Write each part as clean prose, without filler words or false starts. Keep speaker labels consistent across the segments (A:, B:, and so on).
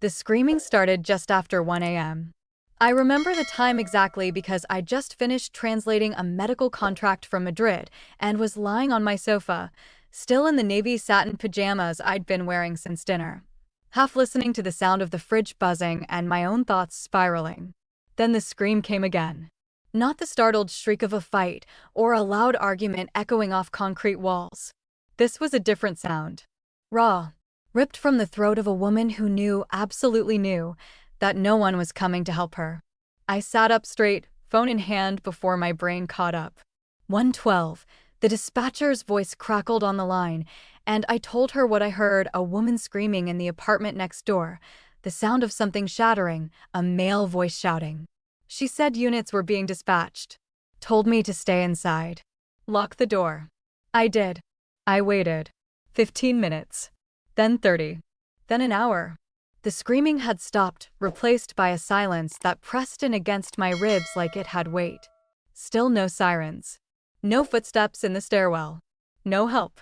A: The screaming started just after 1 a.m. I remember the time exactly because I just finished translating a medical contract from Madrid and was lying on my sofa, still in the navy satin pajamas I'd been wearing since dinner, half listening to the sound of the fridge buzzing and my own thoughts spiraling. Then the scream came again. Not the startled shriek of a fight or a loud argument echoing off concrete walls. This was a different sound. Raw, ripped from the throat of a woman who knew, absolutely knew, that no one was coming to help her. I sat up straight, phone in hand, before my brain caught up. 112. The dispatcher's voice crackled on the line, and I told her what I heard: a woman screaming in the apartment next door, the sound of something shattering, a male voice shouting. She said units were being dispatched. Told me to stay inside. Lock the door. I did. I waited. 15 minutes. Then 30. Then an hour. The screaming had stopped, replaced by a silence that pressed in against my ribs like it had weight. Still no sirens. No footsteps in the stairwell. No help.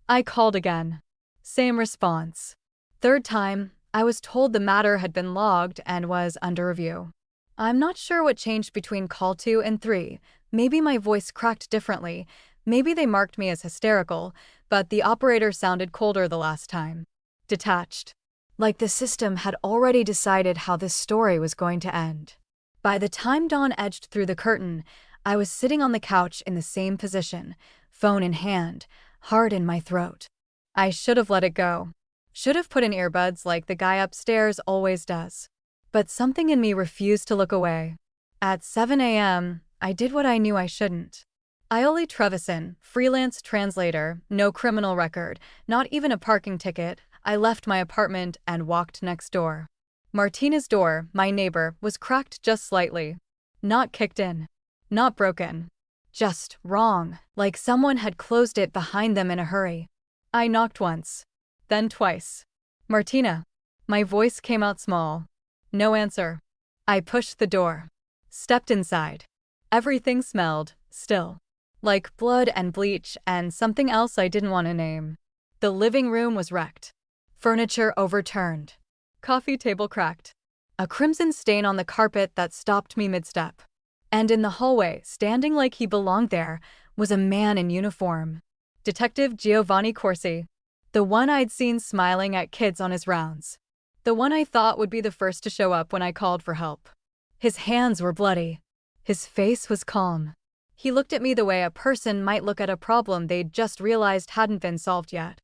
A: I called again. Same response. Third time, I was told the matter had been logged and was under review. I'm not sure what changed between call 2 and 3. Maybe my voice cracked differently. Maybe they marked me as hysterical, but the operator sounded colder the last time. Detached. Like the system had already decided how this story was going to end. By the time dawn edged through the curtain, I was sitting on the couch in the same position, phone in hand, heart in my throat. I should have let it go. Should have put in earbuds like the guy upstairs always does. But something in me refused to look away. At 7 a.m., I did what I knew I shouldn't. Iole Trevisan, freelance translator, no criminal record, not even a parking ticket. I left my apartment and walked next door. Martina's door, my neighbor, was cracked just slightly. Not kicked in. Not broken. Just wrong, like someone had closed it behind them in a hurry. I knocked once. Then twice. Martina. My voice came out small. No answer. I pushed the door. Stepped inside. Everything smelled, still. Like blood and bleach and something else I didn't want to name. The living room was wrecked. Furniture overturned. Coffee table cracked. A crimson stain on the carpet that stopped me mid-step. And in the hallway, standing like he belonged there, was a man in uniform. Detective Giovanni Corsi. The one I'd seen smiling at kids on his rounds. The one I thought would be the first to show up when I called for help. His hands were bloody. His face was calm. He looked at me the way a person might look at a problem they'd just realized hadn't been solved yet.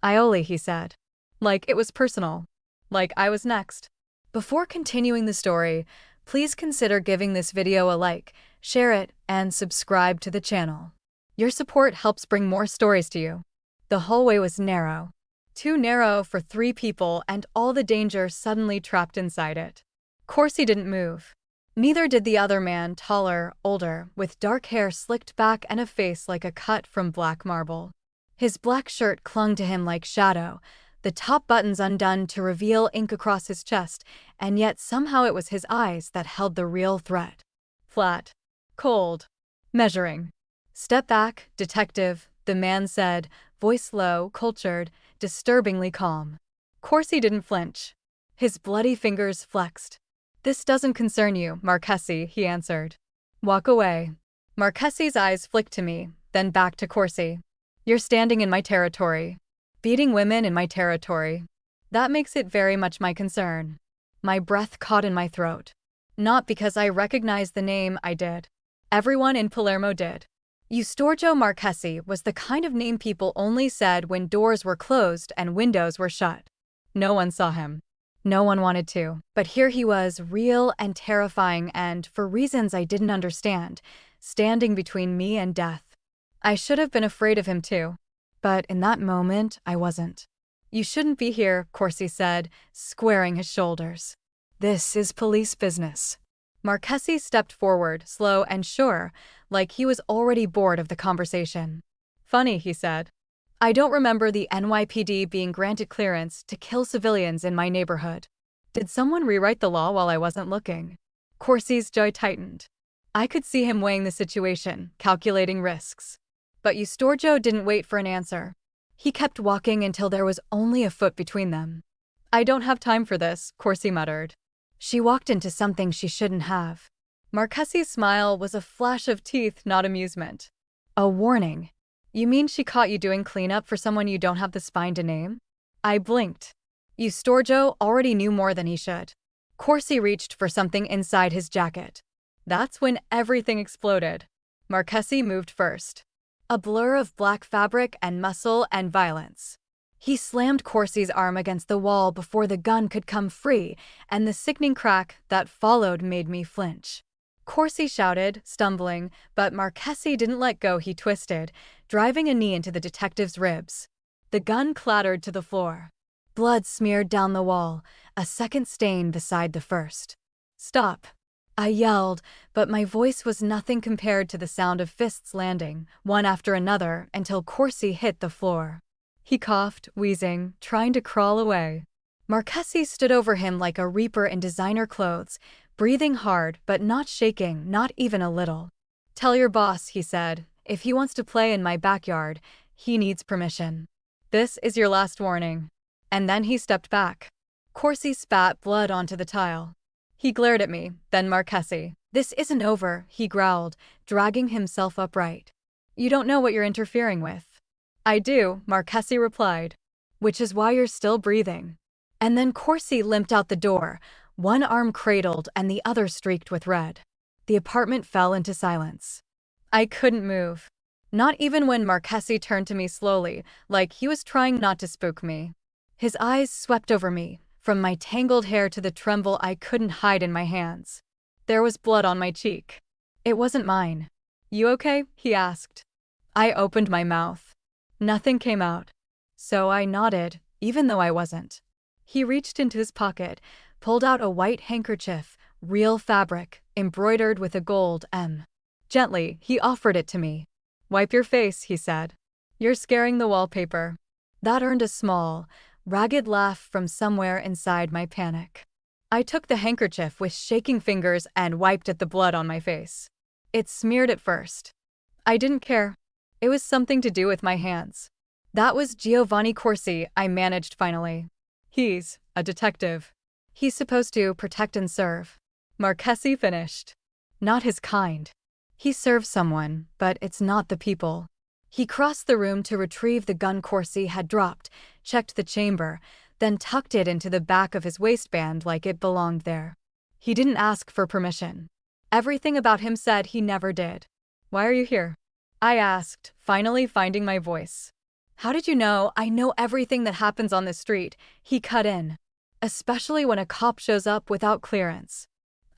A: Iole, he said. Like it was personal. Like I was next. Before continuing the story, please consider giving this video a like, share it, and subscribe to the channel. Your support helps bring more stories to you. The hallway was narrow. Too narrow for 3 people and all the danger suddenly trapped inside it. Corsi didn't move. Neither did the other man, taller, older, with dark hair slicked back and a face like a cut from black marble. His black shirt clung to him like shadow, the top buttons undone to reveal ink across his chest, and yet somehow it was his eyes that held the real threat. Flat. Cold. Measuring. Step back, detective, the man said, voice low, cultured, disturbingly calm. Corsi didn't flinch. His bloody fingers flexed. This doesn't concern you, Marchesi, he answered. Walk away. Marchesi's eyes flicked to me, then back to Corsi. You're standing in my territory. Beating women in my territory. That makes it very much my concern. My breath caught in my throat. Not because I recognized the name, I did. Everyone in Palermo did. Eustorgio Marchesi was the kind of name people only said when doors were closed and windows were shut. No one saw him. No one wanted to. But here he was, real and terrifying and, for reasons I didn't understand, standing between me and death. I should have been afraid of him too. But in that moment, I wasn't. You shouldn't be here, Corsi said, squaring his shoulders. This is police business. Marchesi stepped forward, slow and sure, like he was already bored of the conversation. Funny, he said. I don't remember the NYPD being granted clearance to kill civilians in my neighborhood. Did someone rewrite the law while I wasn't looking? Corsi's jaw tightened. I could see him weighing the situation, calculating risks. But Eustorgio didn't wait for an answer. He kept walking until there was only a foot between them. I don't have time for this, Corsi muttered. She walked into something she shouldn't have. Marchesi's smile was a flash of teeth, not amusement. A warning. You mean she caught you doing cleanup for someone you don't have the spine to name? I blinked. Eustorgio already knew more than he should. Corsi reached for something inside his jacket. That's when everything exploded. Marchesi moved first. A blur of black fabric and muscle and violence. He slammed Corsi's arm against the wall before the gun could come free, and the sickening crack that followed made me flinch. Corsi shouted, stumbling, but Marchesi didn't let go. He twisted, driving a knee into the detective's ribs. The gun clattered to the floor. Blood smeared down the wall, a second stain beside the first. Stop! I yelled, but my voice was nothing compared to the sound of fists landing, one after another, until Corsi hit the floor. He coughed, wheezing, trying to crawl away. Marchesi stood over him like a reaper in designer clothes, breathing hard but not shaking, not even a little. Tell your boss, he said, if he wants to play in my backyard, he needs permission. This is your last warning. And then he stepped back. Corsi spat blood onto the tile. He glared at me, then Marchesi. This isn't over, he growled, dragging himself upright. You don't know what you're interfering with. I do, Marchesi replied. Which is why you're still breathing. And then Corsi limped out the door, one arm cradled and the other streaked with red. The apartment fell into silence. I couldn't move. Not even when Marchesi turned to me slowly, like he was trying not to spook me. His eyes swept over me, from my tangled hair to the tremble I couldn't hide in my hands. There was blood on my cheek. It wasn't mine. You okay? He asked. I opened my mouth. Nothing came out. So I nodded, even though I wasn't. He reached into his pocket, pulled out a white handkerchief, real fabric, embroidered with a gold M. Gently, he offered it to me. Wipe your face, he said. You're scaring the wallpaper. That earned a small, ragged laugh from somewhere inside my panic. I took the handkerchief with shaking fingers and wiped at the blood on my face. It smeared at first. I didn't care. It was something to do with my hands. That was Giovanni Corsi, I managed finally. He's a detective. He's supposed to protect and serve. Marchesi finished. Not his kind. He serves someone, but it's not the people. He crossed the room to retrieve the gun Corsi had dropped, checked the chamber, then tucked it into the back of his waistband like it belonged there. He didn't ask for permission. Everything about him said he never did. Why are you here? I asked, finally finding my voice. How did you know? I know everything that happens on the street, he cut in. Especially when a cop shows up without clearance.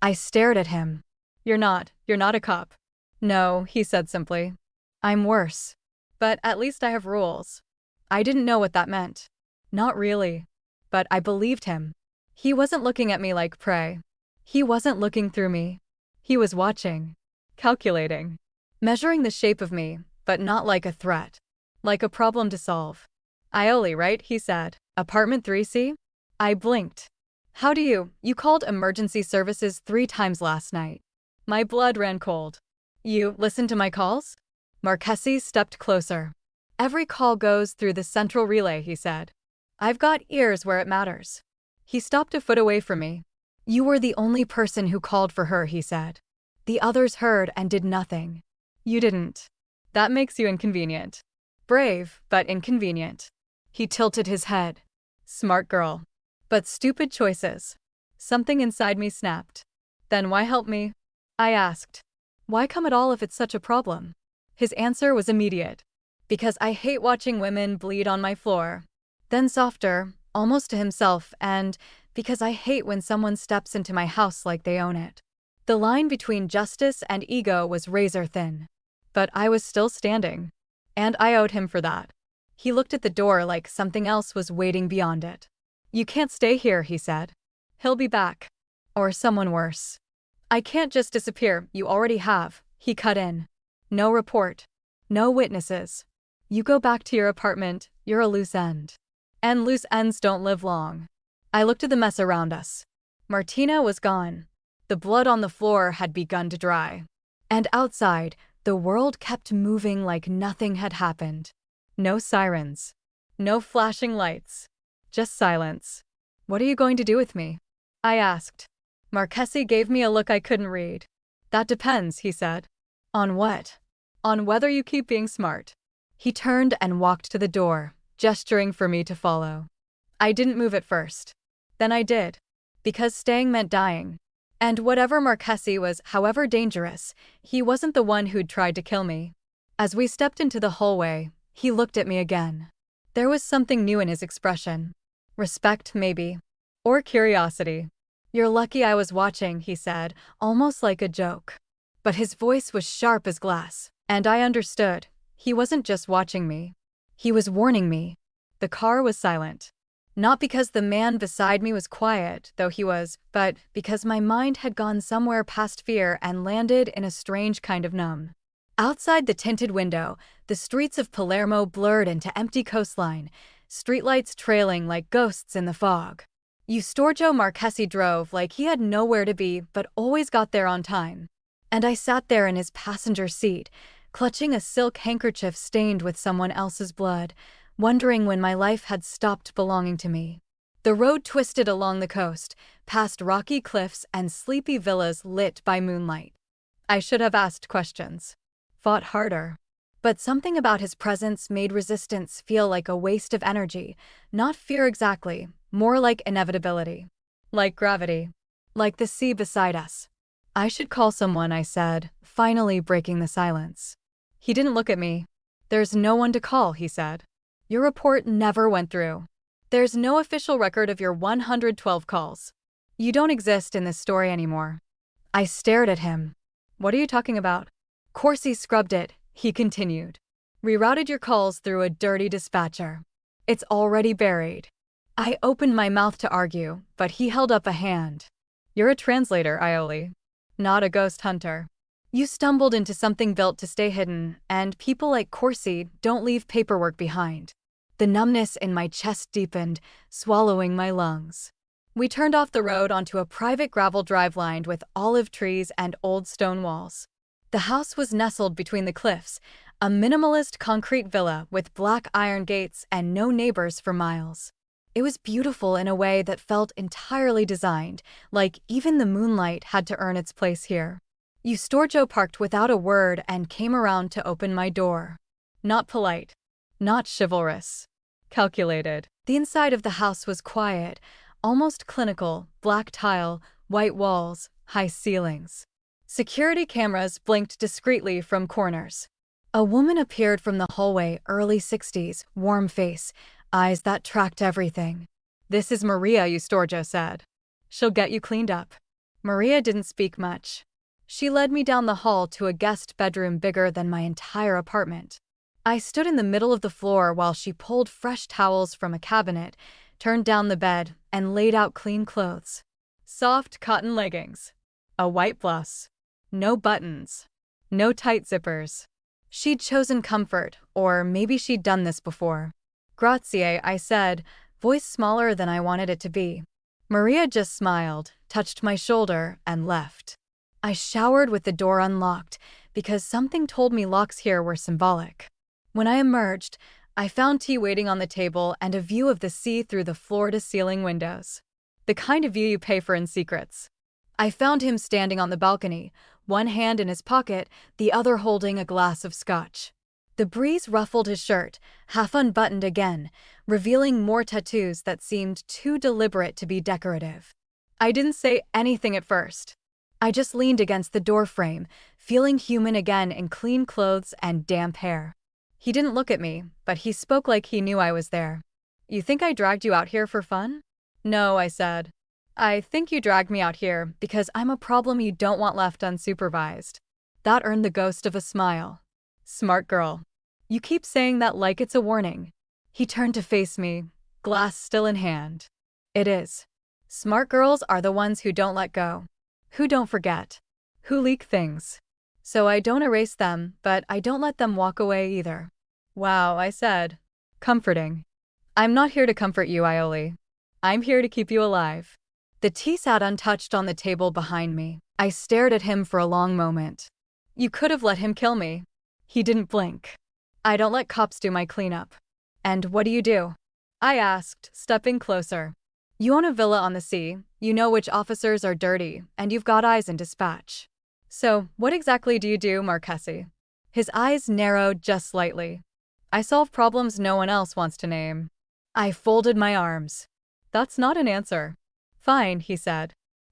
A: I stared at him. You're not a cop. No, he said simply. I'm worse. But at least I have rules. I didn't know what that meant. Not really. But I believed him. He wasn't looking at me like prey. He wasn't looking through me. He was watching. Calculating. Measuring the shape of me, but not like a threat. Like a problem to solve. Iole, right? He said. Apartment 3C? I blinked. How do you called emergency services 3 times last night. My blood ran cold. You listen to my calls? Marchesi stepped closer. Every call goes through the central relay, he said. I've got ears where it matters. He stopped a foot away from me. You were the only person who called for her, he said. The others heard and did nothing. You didn't. That makes you inconvenient. Brave, but inconvenient. He tilted his head. Smart girl. But stupid choices. Something inside me snapped. Then why help me? I asked. Why come at all if it's such a problem? His answer was immediate. Because I hate watching women bleed on my floor. Then softer, almost to himself, and because I hate when someone steps into my house like they own it. The line between justice and ego was razor thin. But I was still standing. And I owed him for that. He looked at the door like something else was waiting beyond it. You can't stay here, he said. He'll be back. Or someone worse. I can't just disappear, you already have, he cut in. No report. No witnesses. You go back to your apartment, you're a loose end. And loose ends don't live long. I looked at the mess around us. Martina was gone. The blood on the floor had begun to dry. And outside, the world kept moving like nothing had happened. No sirens. No flashing lights. Just silence. What are you going to do with me? I asked. Marchesi gave me a look I couldn't read. That depends, he said. On what? On whether you keep being smart. He turned and walked to the door, gesturing for me to follow. I didn't move at first. Then I did. Because staying meant dying. And whatever Marchesi was, however dangerous, he wasn't the one who'd tried to kill me. As we stepped into the hallway, he looked at me again. There was something new in his expression. Respect, maybe. Or curiosity. You're lucky I was watching, he said, almost like a joke. But his voice was sharp as glass, and I understood. He wasn't just watching me. He was warning me. The car was silent. Not because the man beside me was quiet, though he was, but because my mind had gone somewhere past fear and landed in a strange kind of numb. Outside the tinted window, the streets of Palermo blurred into empty coastline, streetlights trailing like ghosts in the fog. Eustorgio Marchesi drove like he had nowhere to be but always got there on time. And I sat there in his passenger seat, clutching a silk handkerchief stained with someone else's blood, wondering when my life had stopped belonging to me. The road twisted along the coast, past rocky cliffs and sleepy villas lit by moonlight. I should have asked questions. Fought harder. But something about his presence made resistance feel like a waste of energy, not fear exactly, more like inevitability. Like gravity. Like the sea beside us. I should call someone, I said, finally breaking the silence. He didn't look at me. There's no one to call, he said. Your report never went through. There's no official record of your 112 calls. You don't exist in this story anymore. I stared at him. What are you talking about? Corsi scrubbed it, he continued. Rerouted your calls through a dirty dispatcher. It's already buried. I opened my mouth to argue, but he held up a hand. You're a translator, Iole. Not a ghost hunter. You stumbled into something built to stay hidden, and people like Corsi don't leave paperwork behind. The numbness in my chest deepened, swallowing my lungs. We turned off the road onto a private gravel drive lined with olive trees and old stone walls. The house was nestled between the cliffs, a minimalist concrete villa with black iron gates and no neighbors for miles. It was beautiful in a way that felt entirely designed, like even the moonlight had to earn its place here. Eustorgio parked without a word and came around to open my door. Not polite. Not chivalrous. Calculated. The inside of the house was quiet, almost clinical, black tile, white walls, high ceilings. Security cameras blinked discreetly from corners. A woman appeared from the hallway, early 60s, warm face, eyes that tracked everything. This is Maria, Eustorgio said. She'll get you cleaned up. Maria didn't speak much. She led me down the hall to a guest bedroom bigger than my entire apartment. I stood in the middle of the floor while she pulled fresh towels from a cabinet, turned down the bed, and laid out clean clothes. Soft cotton leggings. A white blouse. No buttons. No tight zippers. She'd chosen comfort, or maybe she'd done this before. Grazie, I said, voice smaller than I wanted it to be. Maria just smiled, touched my shoulder, and left. I showered with the door unlocked, because something told me locks here were symbolic. When I emerged, I found tea waiting on the table and a view of the sea through the floor-to-ceiling windows. The kind of view you pay for in secrets. I found him standing on the balcony, one hand in his pocket, the other holding a glass of scotch. The breeze ruffled his shirt, half unbuttoned again, revealing more tattoos that seemed too deliberate to be decorative. I didn't say anything at first. I just leaned against the doorframe, feeling human again in clean clothes and damp hair. He didn't look at me, but he spoke like he knew I was there. You think I dragged you out here for fun? No, I said. I think you dragged me out here because I'm a problem you don't want left unsupervised. That earned the ghost of a smile. Smart girl. You keep saying that like it's a warning. He turned to face me, glass still in hand. It is. Smart girls are the ones who don't let go. Who don't forget. Who leak things. So I don't erase them, but I don't let them walk away either. Wow, I said. Comforting. I'm not here to comfort you, Iole. I'm here to keep you alive. The tea sat untouched on the table behind me. I stared at him for a long moment. You could have let him kill me. He didn't blink. I don't let cops do my cleanup. And what do? I asked, stepping closer. You own a villa on the sea, you know which officers are dirty, and you've got eyes in dispatch. So, what exactly do you do, Marchesi? His eyes narrowed just slightly. I solve problems no one else wants to name. I folded my arms. That's not an answer. Fine, he said.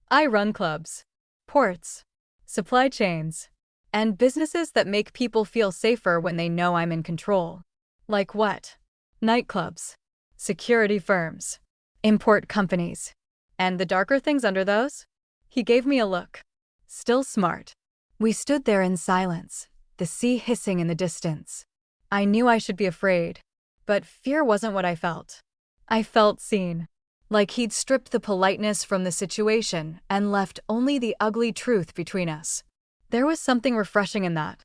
A: I run clubs, ports, supply chains, and businesses that make people feel safer when they know I'm in control. Like what? Nightclubs, security firms, import companies. And the darker things under those? He gave me a look. Still smart. We stood there in silence, the sea hissing in the distance. I knew I should be afraid, but fear wasn't what I felt. I felt seen. Like he'd stripped the politeness from the situation and left only the ugly truth between us. There was something refreshing in that.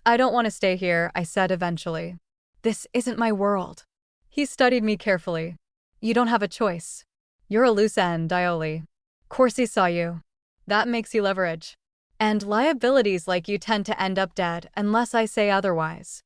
A: I don't want to stay here, I said eventually. This isn't my world. He studied me carefully. You don't have a choice. You're a loose end, Iole. Corsi saw you. That makes you leverage. And liabilities like you tend to end up dead unless I say otherwise.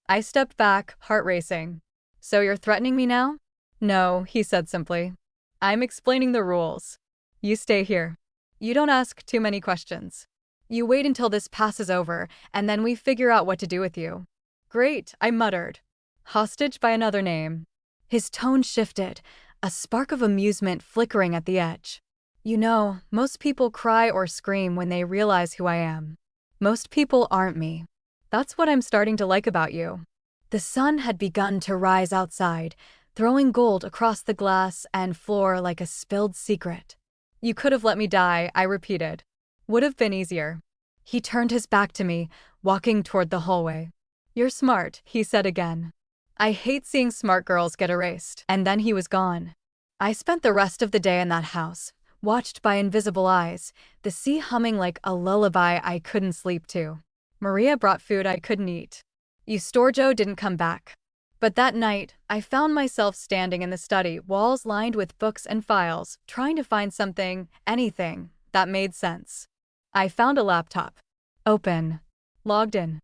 A: I stepped back, heart racing. So you're threatening me now? No, he said simply. I'm explaining the rules. You stay here. You don't ask too many questions. You wait until this passes over, and then we figure out what to do with you. Great, I muttered. Hostage by another name. His tone shifted, a spark of amusement flickering at the edge. You know, most people cry or scream when they realize who I am. Most people aren't me. That's what I'm starting to like about you. The sun had begun to rise outside, throwing gold across the glass and floor like a spilled secret. You could have let me die, I repeated. Would have been easier. He turned his back to me, walking toward the hallway. You're smart, he said again. I hate seeing smart girls get erased. And then he was gone. I spent the rest of the day in that house, watched by invisible eyes, the sea humming like a lullaby I couldn't sleep to. Maria brought food I couldn't eat. Eustorgio didn't come back. But that night, I found myself standing in the study, walls lined with books and files, trying to find something, anything, that made sense. I found a laptop. Open. Logged in.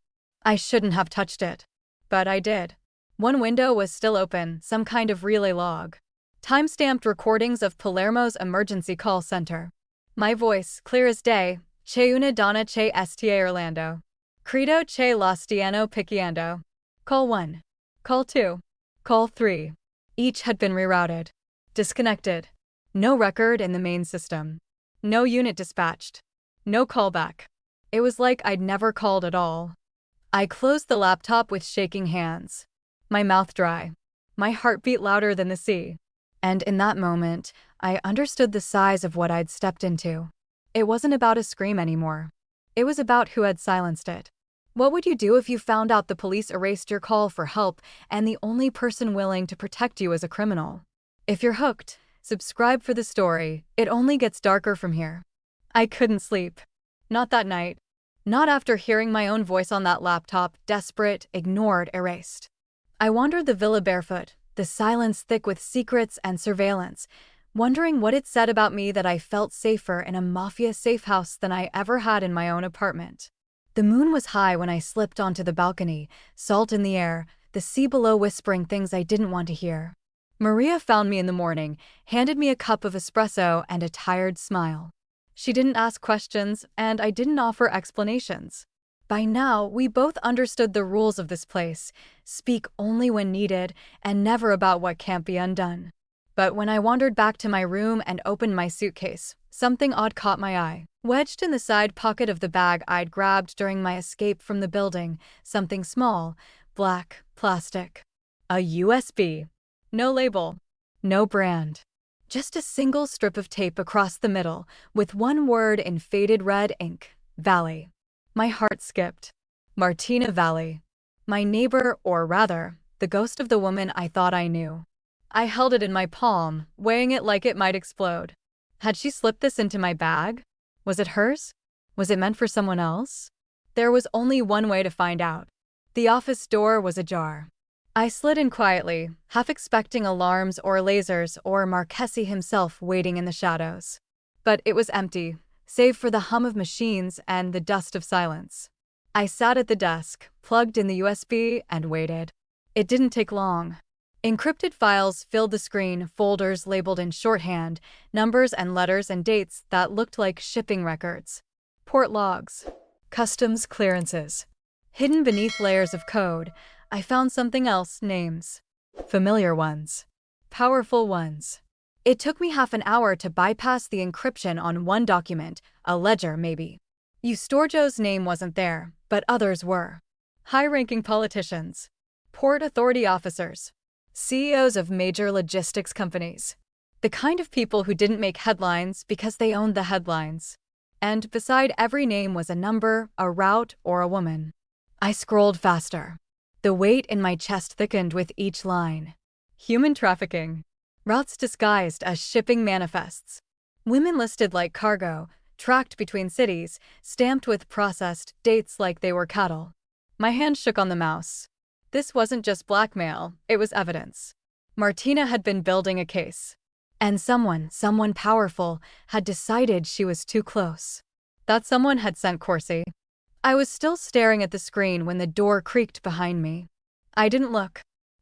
A: I shouldn't have touched it. But I did. One window was still open, some kind of relay log. Time-stamped recordings of Palermo's emergency call center. My voice, clear as day, C'è una donna che sta Orlando. Credo che la stiano picchiando. Call 1. Call 2. Call 3. Each had been rerouted. Disconnected. No record in the main system. No unit dispatched. No callback. It was like I'd never called at all. I closed the laptop with shaking hands. My mouth dry. My heart beat louder than the sea. And in that moment, I understood the size of what I'd stepped into. It wasn't about a scream anymore. It was about who had silenced it. What would you do if you found out the police erased your call for help and the only person willing to protect you is a criminal? If you're hooked, subscribe for the story. It only gets darker from here. I couldn't sleep. Not that night. Not after hearing my own voice on that laptop, desperate, ignored, erased. I wandered the villa barefoot, the silence thick with secrets and surveillance, wondering what it said about me that I felt safer in a Mafia safe house than I ever had in my own apartment. The moon was high when I slipped onto the balcony, salt in the air, the sea below whispering things I didn't want to hear. Maria found me in the morning, handed me a cup of espresso and a tired smile. She didn't ask questions, and I didn't offer explanations. By now, we both understood the rules of this place: speak only when needed, and never about what can't be undone. But when I wandered back to my room and opened my suitcase, something odd caught my eye. Wedged in the side pocket of the bag I'd grabbed during my escape from the building, something small, black, plastic. A USB. No label. No brand. Just a single strip of tape across the middle, with one word in faded red ink: Valley. My heart skipped. Martina Valley. My neighbor, or rather, the ghost of the woman I thought I knew. I held it in my palm, weighing it like it might explode. Had she slipped this into my bag? Was it hers? Was it meant for someone else? There was only one way to find out. The office door was ajar. I slid in quietly, half expecting alarms or lasers or Marchesi himself waiting in the shadows. But it was empty, save for the hum of machines and the dust of silence. I sat at the desk, plugged in the USB, and waited. It didn't take long. Encrypted files filled the screen, folders labeled in shorthand, numbers and letters and dates that looked like shipping records. Port logs. Customs clearances. Hidden beneath layers of code, I found something else: names. Familiar ones. Powerful ones. It took me half an hour to bypass the encryption on one document, a ledger maybe. Eustorgio's name wasn't there, but others were. High-ranking politicians. Port authority officers. CEOs of major logistics companies. The kind of people who didn't make headlines because they owned the headlines. And beside every name was a number, a route, or a woman. I scrolled faster. The weight in my chest thickened with each line. Human trafficking. Routes disguised as shipping manifests. Women listed like cargo, tracked between cities, stamped with processed dates like they were cattle. My hand shook on the mouse. This wasn't just blackmail, it was evidence. Martina had been building a case. And someone powerful, had decided she was too close. That someone had sent Corsi. I was still staring at the screen when the door creaked behind me. I didn't look.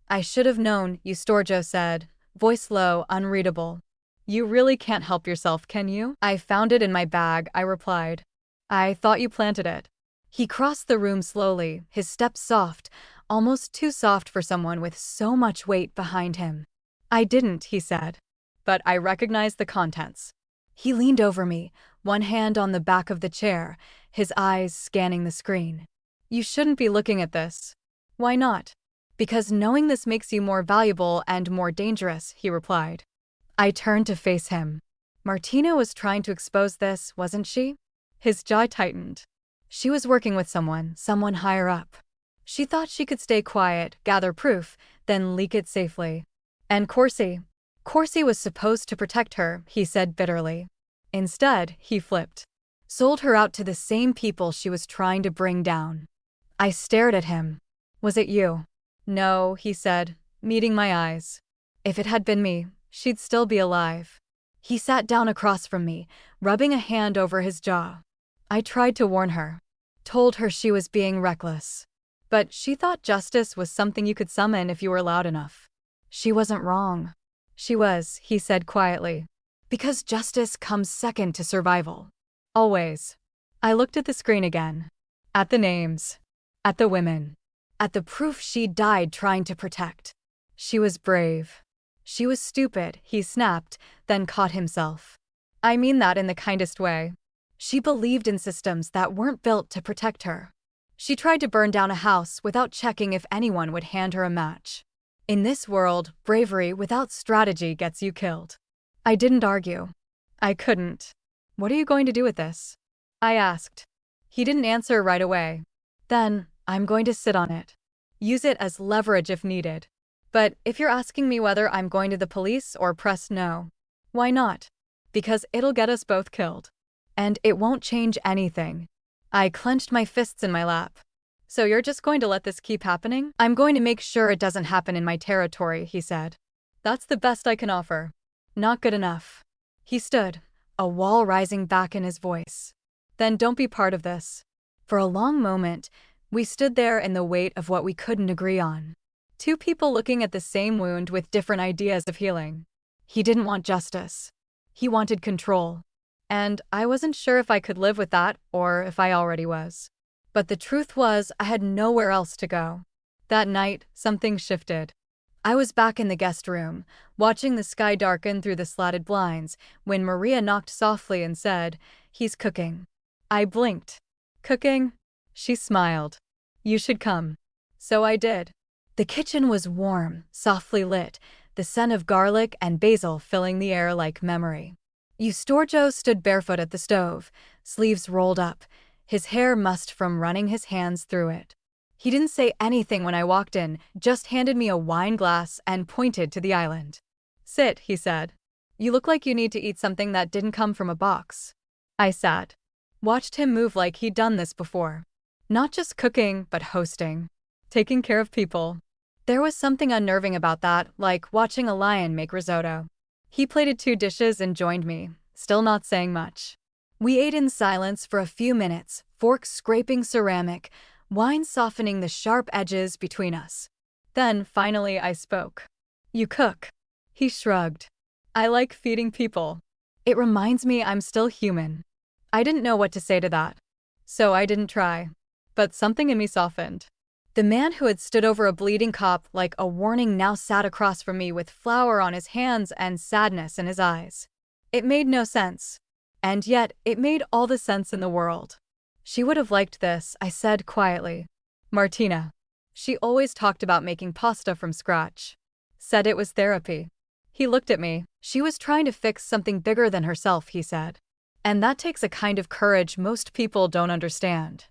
A: I should have known, Eustorgio said, voice low, unreadable. You really can't help yourself, can you? I found it in my bag, I replied. I thought you planted it. He crossed the room slowly, his steps soft, almost too soft for someone with so much weight behind him. I didn't, he said. But I recognized the contents. He leaned over me, one hand on the back of the chair, his eyes scanning the screen. You shouldn't be looking at this. Why not? Because knowing this makes you more valuable and more dangerous, he replied. I turned to face him. Martina was trying to expose this, wasn't she? His jaw tightened. She was working with someone higher up. She thought she could stay quiet, gather proof, then leak it safely. And Corsi was supposed to protect her, he said bitterly. Instead, he flipped. Sold her out to the same people she was trying to bring down. I stared at him. Was it you? No, he said, meeting my eyes. If it had been me, she'd still be alive. He sat down across from me, rubbing a hand over his jaw. I tried to warn her. Told her she was being reckless. But she thought justice was something you could summon if you were loud enough. She wasn't wrong. She was, he said quietly. Because justice comes second to survival. Always. I looked at the screen again. At the names. At the women. At the proof she died trying to protect. She was brave. She was stupid, he snapped, then caught himself. I mean that in the kindest way. She believed in systems that weren't built to protect her. She tried to burn down a house without checking if anyone would hand her a match. In this world, bravery without strategy gets you killed. I didn't argue. I couldn't. What are you going to do with this? I asked. He didn't answer right away. Then, I'm going to sit on it. Use it as leverage if needed. But if you're asking me whether I'm going to the police or press no, why not? Because it'll get us both killed. And it won't change anything. I clenched my fists in my lap. So you're just going to let this keep happening? I'm going to make sure it doesn't happen in my territory, he said. That's the best I can offer. Not good enough. He stood, a wall rising back in his voice. Then don't be part of this. For a long moment, we stood there in the weight of what we couldn't agree on. Two people looking at the same wound with different ideas of healing. He didn't want justice. He wanted control. And I wasn't sure if I could live with that or if I already was. But the truth was, I had nowhere else to go. That night, something shifted. I was back in the guest room, watching the sky darken through the slatted blinds, when Maria knocked softly and said, "He's cooking." I blinked. "Cooking?" She smiled. "You should come." So I did. The kitchen was warm, softly lit, the scent of garlic and basil filling the air like memory. Eustorgio stood barefoot at the stove, sleeves rolled up, his hair mussed from running his hands through it. He didn't say anything when I walked in, just handed me a wine glass and pointed to the island. "Sit," he said. "You look like you need to eat something that didn't come from a box." I sat. Watched him move like he'd done this before. Not just cooking, but hosting. Taking care of people. There was something unnerving about that, like watching a lion make risotto. He plated 2 dishes and joined me, still not saying much. We ate in silence for a few minutes, forks scraping ceramic, wine softening the sharp edges between us. Then, finally, I spoke. You cook. He shrugged. I like feeding people. It reminds me I'm still human. I didn't know what to say to that. So I didn't try. But something in me softened. The man who had stood over a bleeding cop like a warning now sat across from me with flour on his hands and sadness in his eyes. It made no sense. And yet, it made all the sense in the world. She would have liked this, I said quietly. Martina. She always talked about making pasta from scratch. Said it was therapy. He looked at me. She was trying to fix something bigger than herself, he said. And that takes a kind of courage most people don't understand.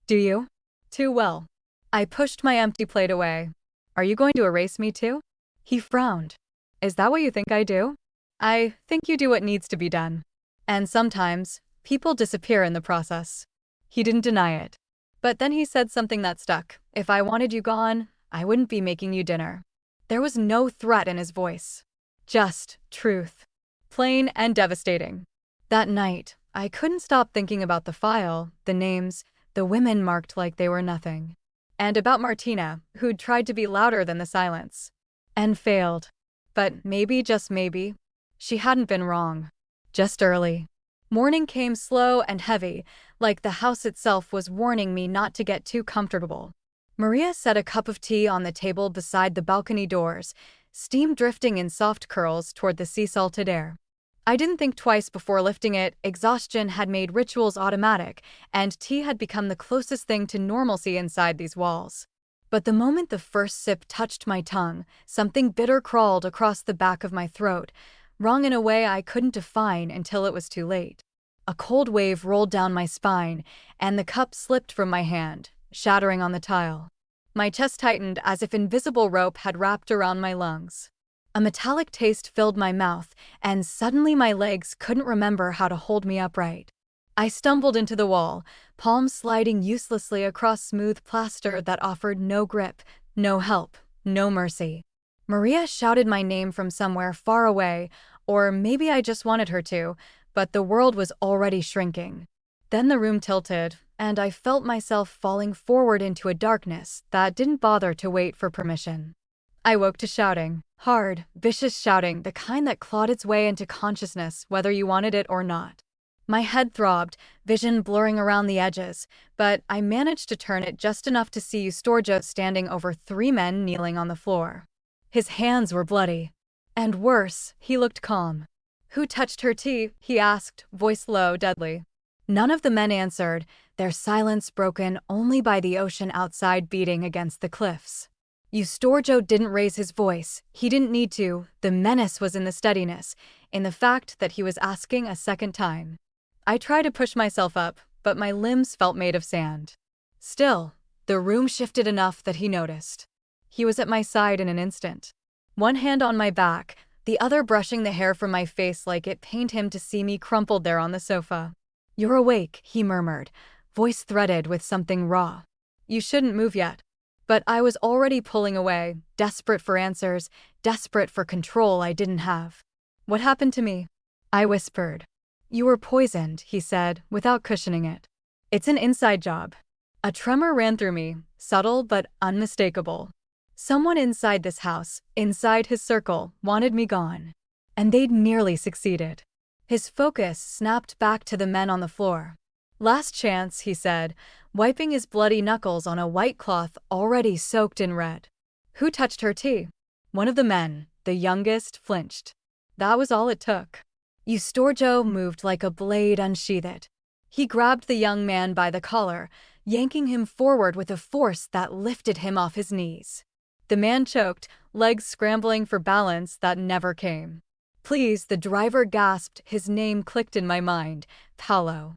A: Do you? Too well. I pushed my empty plate away. Are you going to erase me too? He frowned. Is that what you think I do? I think you do what needs to be done. And sometimes, people disappear in the process. He didn't deny it. But then he said something that stuck. If I wanted you gone, I wouldn't be making you dinner. There was no threat in his voice. Just truth. Plain and devastating. That night, I couldn't stop thinking about the file, the names, the women marked like they were nothing. And about Martina, who'd tried to be louder than the silence. And failed. But maybe, just maybe, she hadn't been wrong. Just early. Morning came slow and heavy, like the house itself was warning me not to get too comfortable. Maria set a cup of tea on the table beside the balcony doors, steam drifting in soft curls toward the sea-salted air. I didn't think twice before lifting it. Exhaustion had made rituals automatic, and tea had become the closest thing to normalcy inside these walls. But the moment the first sip touched my tongue, something bitter crawled across the back of my throat, wrong in a way I couldn't define until it was too late. A cold wave rolled down my spine, and the cup slipped from my hand, shattering on the tile. My chest tightened as if invisible rope had wrapped around my lungs. A metallic taste filled my mouth, and suddenly my legs couldn't remember how to hold me upright. I stumbled into the wall, palms sliding uselessly across smooth plaster that offered no grip, no help, no mercy. Maria shouted my name from somewhere far away, or maybe I just wanted her to, but the world was already shrinking. Then the room tilted, and I felt myself falling forward into a darkness that didn't bother to wait for permission. I woke to shouting. Hard, vicious shouting, the kind that clawed its way into consciousness whether you wanted it or not. My head throbbed, vision blurring around the edges, but I managed to turn it just enough to see Eustorgio standing over 3 men kneeling on the floor. His hands were bloody. And worse, he looked calm. Who touched her tea? He asked, voice low, deadly. None of the men answered, their silence broken only by the ocean outside beating against the cliffs. Eustorgio didn't raise his voice. He didn't need to. The menace was in the steadiness, in the fact that he was asking a second time. I tried to push myself up, but my limbs felt made of sand. Still, the room shifted enough that he noticed. He was at my side in an instant. One hand on my back, the other brushing the hair from my face like it pained him to see me crumpled there on the sofa. You're awake, he murmured, voice threaded with something raw. You shouldn't move yet. But I was already pulling away, desperate for answers, desperate for control I didn't have. What happened to me? I whispered. You were poisoned, he said, without cushioning it. It's an inside job. A tremor ran through me, subtle but unmistakable. Someone inside this house, inside his circle, wanted me gone. And they'd nearly succeeded. His focus snapped back to the men on the floor. Last chance, he said, wiping his bloody knuckles on a white cloth already soaked in red. Who touched her tea? One of the men, the youngest, flinched. That was all it took. Eustorgio moved like a blade unsheathed. He grabbed the young man by the collar, yanking him forward with a force that lifted him off his knees. The man choked, legs scrambling for balance that never came. Please, the driver gasped, his name clicked in my mind, Paolo.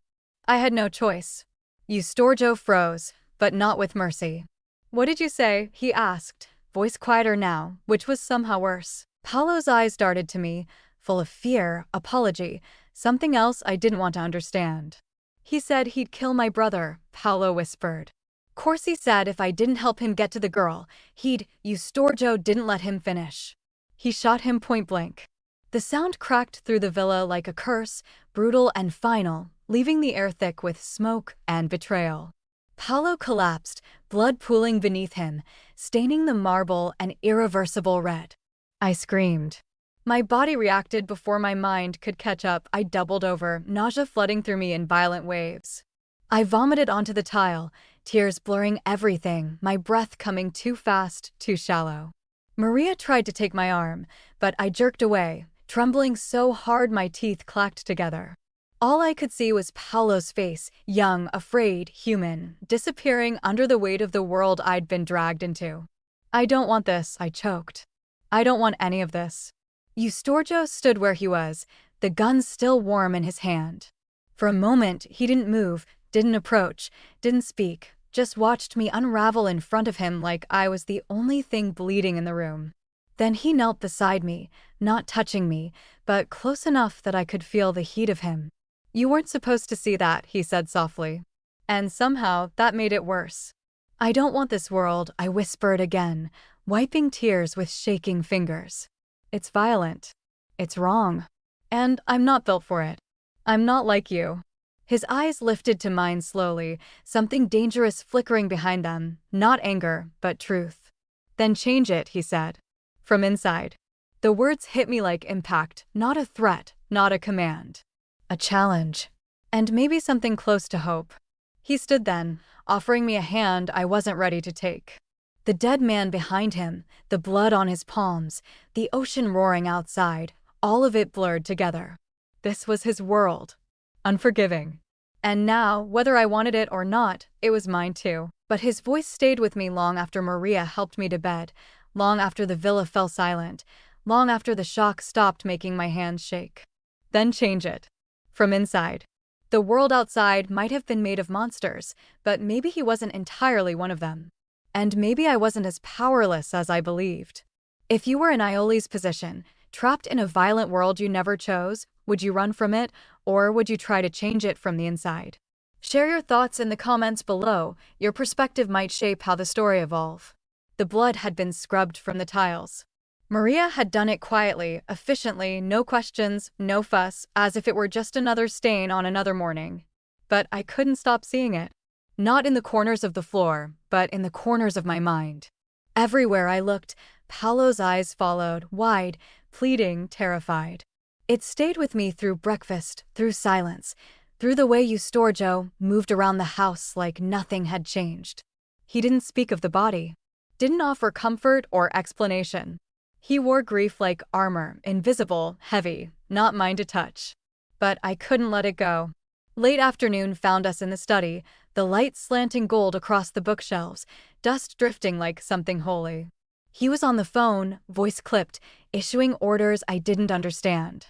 A: I had no choice. Eustorgio froze, but not with mercy. What did you say? He asked, voice quieter now, which was somehow worse. Paolo's eyes darted to me, full of fear, apology, something else I didn't want to understand. He said he'd kill my brother, Paolo whispered. Corsi said if I didn't help him get to the girl, Eustorgio didn't let him finish. He shot him point blank. The sound cracked through the villa like a curse, brutal and final, leaving the air thick with smoke and betrayal. Paolo collapsed, blood pooling beneath him, staining the marble an irreversible red. I screamed. My body reacted before my mind could catch up. I doubled over, nausea flooding through me in violent waves. I vomited onto the tile, tears blurring everything, my breath coming too fast, too shallow. Maria tried to take my arm, but I jerked away, trembling so hard my teeth clacked together. All I could see was Paolo's face, young, afraid, human, disappearing under the weight of the world I'd been dragged into. I don't want this, I choked. I don't want any of this. Eustorgio stood where he was, the gun still warm in his hand. For a moment, he didn't move, didn't approach, didn't speak, just watched me unravel in front of him like I was the only thing bleeding in the room. Then he knelt beside me, not touching me, but close enough that I could feel the heat of him. "You weren't supposed to see that," he said softly. And somehow, that made it worse. "I don't want this world," I whispered again, wiping tears with shaking fingers. "It's violent. It's wrong. And I'm not built for it. I'm not like you." His eyes lifted to mine slowly, something dangerous flickering behind them, not anger, but truth. "Then change it," he said. From inside. The words hit me like impact, not a threat, not a command. A challenge. And maybe something close to hope. He stood then, offering me a hand I wasn't ready to take. The dead man behind him, the blood on his palms, the ocean roaring outside, all of it blurred together. This was his world. Unforgiving. And now, whether I wanted it or not, it was mine too. But his voice stayed with me long after Maria helped me to bed, long after the villa fell silent, long after the shock stopped making my hands shake. Then change it. From inside. The world outside might have been made of monsters, but maybe he wasn't entirely one of them. And maybe I wasn't as powerless as I believed. If you were in Iole's position, trapped in a violent world you never chose, would you run from it, or would you try to change it from the inside? Share your thoughts in the comments below. Your perspective might shape how the story evolves. The blood had been scrubbed from the tiles. Maria had done it quietly, efficiently, no questions, no fuss, as if it were just another stain on another morning. But I couldn't stop seeing it. Not in the corners of the floor, but in the corners of my mind. Everywhere I looked, Paolo's eyes followed, wide, pleading, terrified. It stayed with me through breakfast, through silence, through the way Eustorgio moved around the house like nothing had changed. He didn't speak of the body, didn't offer comfort or explanation. He wore grief like armor, invisible, heavy, not mine to touch. But I couldn't let it go. Late afternoon found us in the study, the light slanting gold across the bookshelves, dust drifting like something holy. He was on the phone, voice clipped, issuing orders I didn't understand.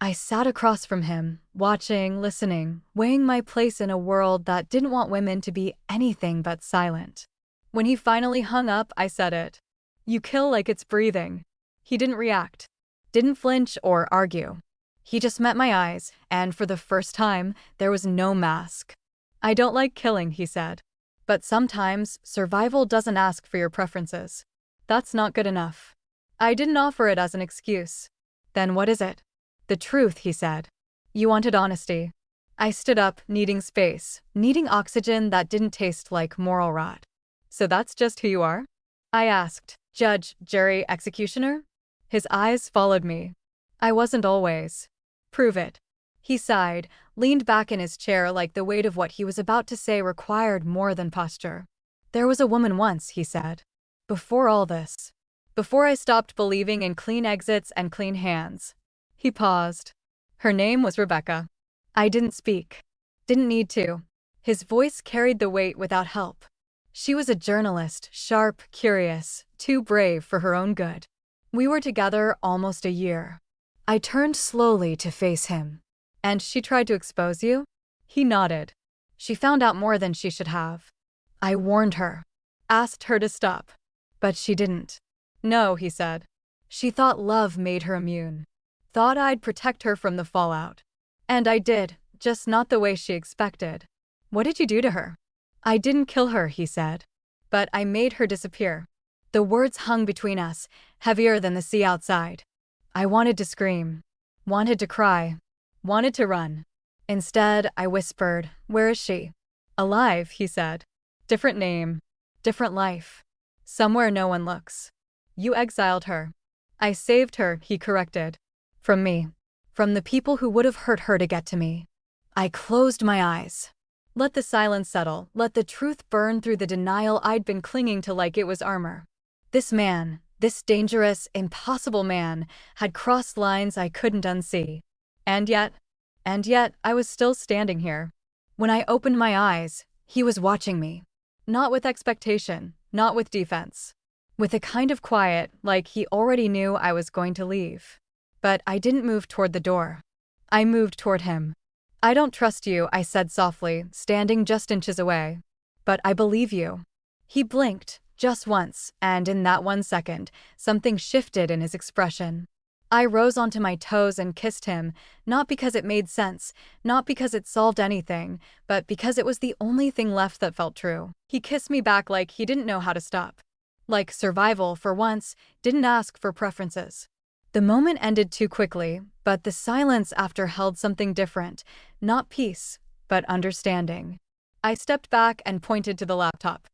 A: I sat across from him, watching, listening, weighing my place in a world that didn't want women to be anything but silent. When he finally hung up, I said it. "You kill like it's breathing." He didn't react, didn't flinch or argue. He just met my eyes, and for the first time, there was no mask. "I don't like killing," he said. "But sometimes, survival doesn't ask for your preferences. That's not good enough." I didn't offer it as an excuse. "Then what is it?" "The truth," he said. "You wanted honesty." I stood up, needing space, needing oxygen that didn't taste like moral rot. "So that's just who you are?" I asked. "Judge, jury, executioner?" His eyes followed me. "I wasn't always." "Prove it." He sighed, leaned back in his chair like the weight of what he was about to say required more than posture. "There was a woman once," he said. "Before all this. Before I stopped believing in clean exits and clean hands." He paused. "Her name was Rebecca." I didn't speak. Didn't need to. His voice carried the weight without help. "She was a journalist, sharp, curious, too brave for her own good. We were together almost a year." I turned slowly to face him. "And she tried to expose you?" He nodded. "She found out more than she should have. I warned her. Asked her to stop. But she didn't." "No," he said. "She thought love made her immune. Thought I'd protect her from the fallout. And I did, just not the way she expected." "What did you do to her?" "I didn't kill her," he said. "But I made her disappear." The words hung between us, heavier than the sea outside. I wanted to scream. Wanted to cry. Wanted to run. Instead, I whispered, "Where is she?" "Alive," he said. "Different name. Different life. Somewhere no one looks." "You exiled her." I saved her, he corrected. From me. From the people who would have hurt her to get to me. I closed my eyes. Let the silence settle, let the truth burn through the denial I'd been clinging to like it was armor. This man, this dangerous, impossible man, had crossed lines I couldn't unsee. And yet, I was still standing here. When I opened my eyes, he was watching me. Not with expectation, not with defense. With a kind of quiet, like he already knew I was going to leave. But I didn't move toward the door. I moved toward him. I don't trust you, I said softly, standing just inches away. But I believe you. He blinked, just once, and in that 1 second, something shifted in his expression. I rose onto my toes and kissed him, not because it made sense, not because it solved anything, but because it was the only thing left that felt true. He kissed me back like he didn't know how to stop. Like survival, for once, didn't ask for preferences. The moment ended too quickly, but the silence after held something different, not peace, but understanding. I stepped back and pointed to the laptop.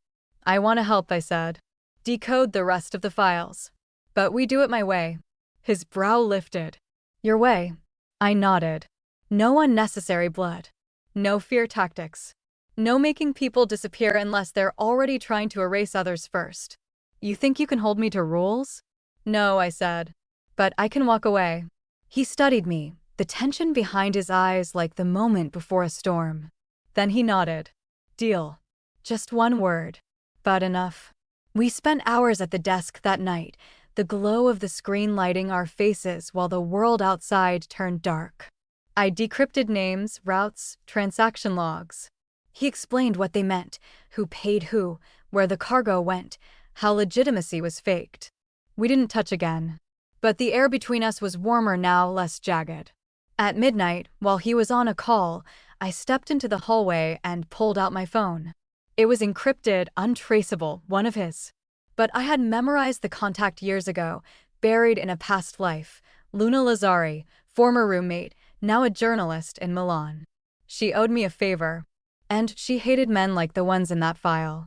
A: I want to help, I said. Decode the rest of the files. But we do it my way. His brow lifted. Your way. I nodded. No unnecessary blood. No fear tactics. No making people disappear unless they're already trying to erase others first. You think you can hold me to rules? No, I said. But I can walk away. He studied me, the tension behind his eyes like the moment before a storm. Then he nodded. Deal. Just one word. But enough. We spent hours at the desk that night, the glow of the screen lighting our faces while the world outside turned dark. I decrypted names, routes, transaction logs. He explained what they meant, who paid who, where the cargo went, how legitimacy was faked. We didn't touch again. But the air between us was warmer now, less jagged. At midnight, while he was on a call, I stepped into the hallway and pulled out my phone. It was encrypted, untraceable, one of his. But I had memorized the contact years ago, buried in a past life. Luna Lazzari, former roommate, now a journalist in Milan. She owed me a favor. And she hated men like the ones in that file.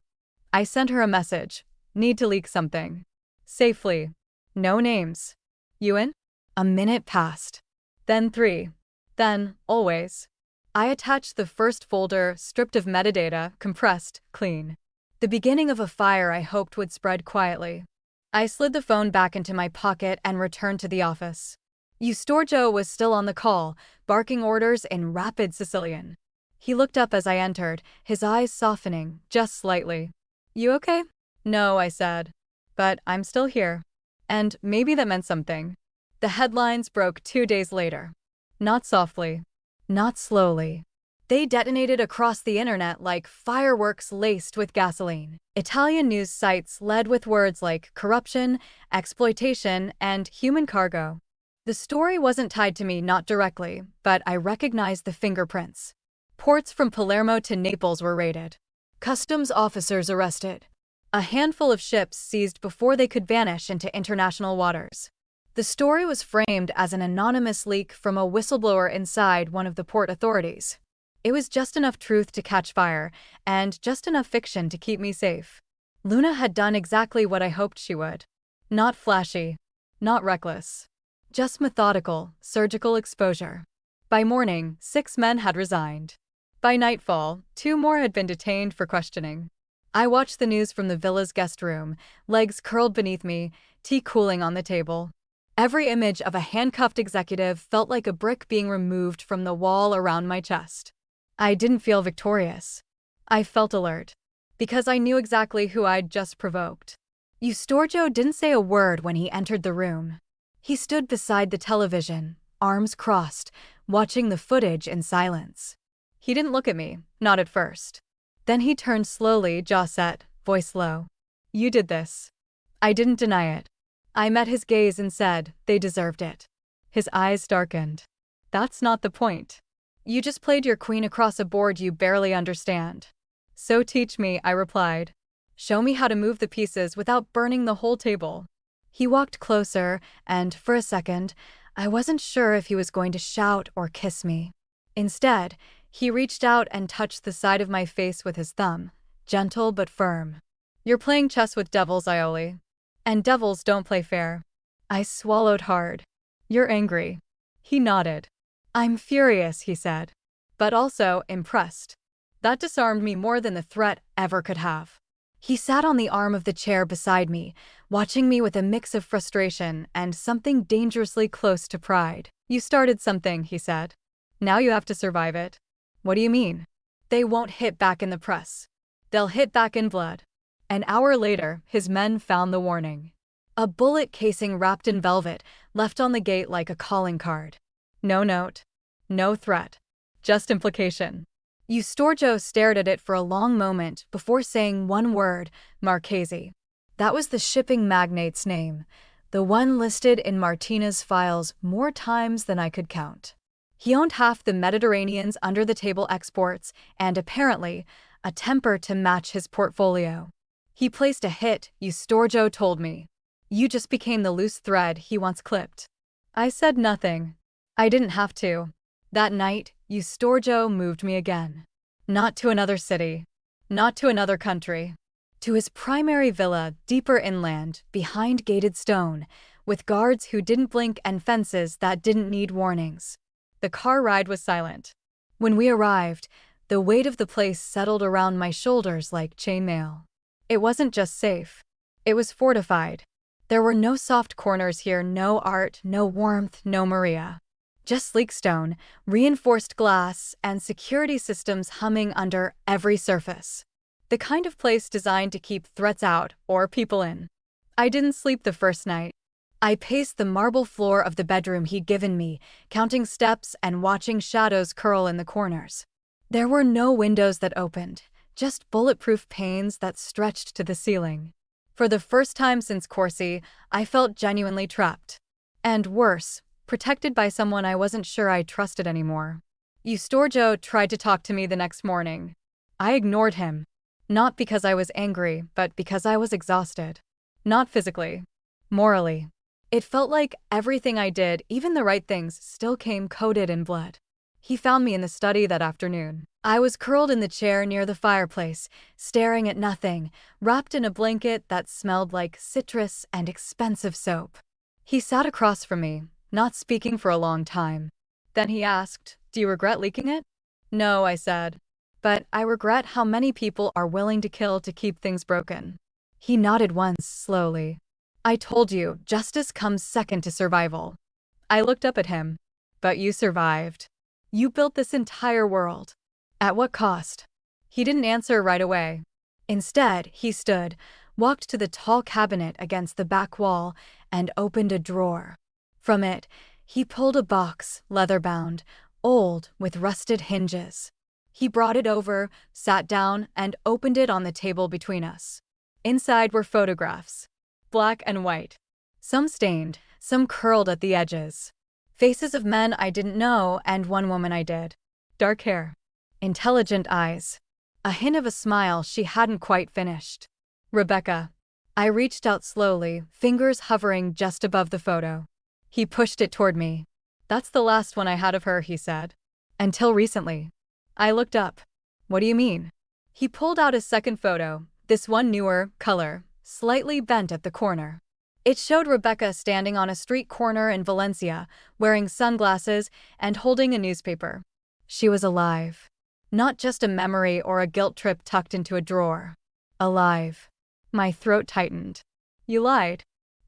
A: I sent her a message. Need to leak something. Safely. No names. You in? A minute passed. Then 3. Then, always. I attached the first folder, stripped of metadata, compressed, clean. The beginning of a fire I hoped would spread quietly. I slid the phone back into my pocket and returned to the office. Eustorgio was still on the call, barking orders in rapid Sicilian. He looked up as I entered, his eyes softening, just slightly. You okay? No, I said. But I'm still here. And maybe that meant something. The headlines broke 2 days later. Not softly. Not slowly. They detonated across the internet like fireworks laced with gasoline. Italian news sites led with words like corruption, exploitation, and human cargo. The story wasn't tied to me, not directly, but I recognized the fingerprints. Ports from Palermo to Naples were raided. Customs officers arrested. A handful of ships seized before they could vanish into international waters. The story was framed as an anonymous leak from a whistleblower inside one of the port authorities. It was just enough truth to catch fire, and just enough fiction to keep me safe. Luna had done exactly what I hoped she would. Not flashy. Not reckless. Just methodical, surgical exposure. By morning, 6 men had resigned. By nightfall, 2 more had been detained for questioning. I watched the news from the villa's guest room, legs curled beneath me, tea cooling on the table. Every image of a handcuffed executive felt like a brick being removed from the wall around my chest. I didn't feel victorious. I felt alert. Because I knew exactly who I'd just provoked. Eustorgio didn't say a word when he entered the room. He stood beside the television, arms crossed, watching the footage in silence. He didn't look at me, not at first. Then he turned slowly, jaw set, voice low. You did this. I didn't deny it. I met his gaze and said, they deserved it. His eyes darkened. That's not the point. You just played your queen across a board you barely understand. So teach me, I replied. Show me how to move the pieces without burning the whole table. He walked closer, and for a second, I wasn't sure if he was going to shout or kiss me. Instead, he reached out and touched the side of my face with his thumb, gentle but firm. You're playing chess with devils, Iole. And devils don't play fair. I swallowed hard. You're angry. He nodded. I'm furious, he said, but also impressed. That disarmed me more than the threat ever could have. He sat on the arm of the chair beside me, watching me with a mix of frustration and something dangerously close to pride. You started something, he said. Now you have to survive it. What do you mean? They won't hit back in the press. They'll hit back in blood. An hour later, his men found the warning. A bullet casing wrapped in velvet, left on the gate like a calling card. No note. No threat. Just implication. Eustorgio stared at it for a long moment before saying one word, Marchesi. That was the shipping magnate's name, the one listed in Martina's files more times than I could count. He owned half the Mediterranean's under-the-table exports and, apparently, a temper to match his portfolio. He placed a hit, Eustorgio told me. You just became the loose thread he once clipped. I said nothing. I didn't have to. That night, Eustorgio moved me again. Not to another city. Not to another country. To his primary villa, deeper inland, behind gated stone, with guards who didn't blink and fences that didn't need warnings. The car ride was silent. When we arrived, the weight of the place settled around my shoulders like chainmail. It wasn't just safe. It was fortified. There were no soft corners here, no art, no warmth, no Maria. Just sleek stone, reinforced glass, and security systems humming under every surface. The kind of place designed to keep threats out or people in. I didn't sleep the first night. I paced the marble floor of the bedroom he'd given me, counting steps and watching shadows curl in the corners. There were no windows that opened, just bulletproof panes that stretched to the ceiling. For the first time since Corsi, I felt genuinely trapped. And worse, protected by someone I wasn't sure I trusted anymore. Eustorgio tried to talk to me the next morning. I ignored him. Not because I was angry, but because I was exhausted. Not physically. Morally. It felt like everything I did, even the right things, still came coated in blood. He found me in the study that afternoon. I was curled in the chair near the fireplace, staring at nothing, wrapped in a blanket that smelled like citrus and expensive soap. He sat across from me, not speaking for a long time. Then he asked, "Do you regret leaking it?" "No," I said. "But I regret how many people are willing to kill to keep things broken." He nodded once, slowly. "I told you, justice comes second to survival." I looked up at him. "But you survived. You built this entire world. At what cost?" He didn't answer right away. Instead, he stood, walked to the tall cabinet against the back wall, and opened a drawer. From it, he pulled a box, leather-bound, old, with rusted hinges. He brought it over, sat down, and opened it on the table between us. Inside were photographs. Black and white. Some stained, some curled at the edges. Faces of men I didn't know and one woman I did. Dark hair. Intelligent eyes. A hint of a smile she hadn't quite finished. Rebecca. I reached out slowly, fingers hovering just above the photo. He pushed it toward me. "That's the last one I had of her," he said. "Until recently." I looked up. "What do you mean?" He pulled out a second photo, this one newer, color, slightly bent at the corner. It showed Rebecca standing on a street corner in Valencia, wearing sunglasses and holding a newspaper. She was alive. Not just a memory or a guilt trip tucked into a drawer. Alive. My throat tightened. "You lied."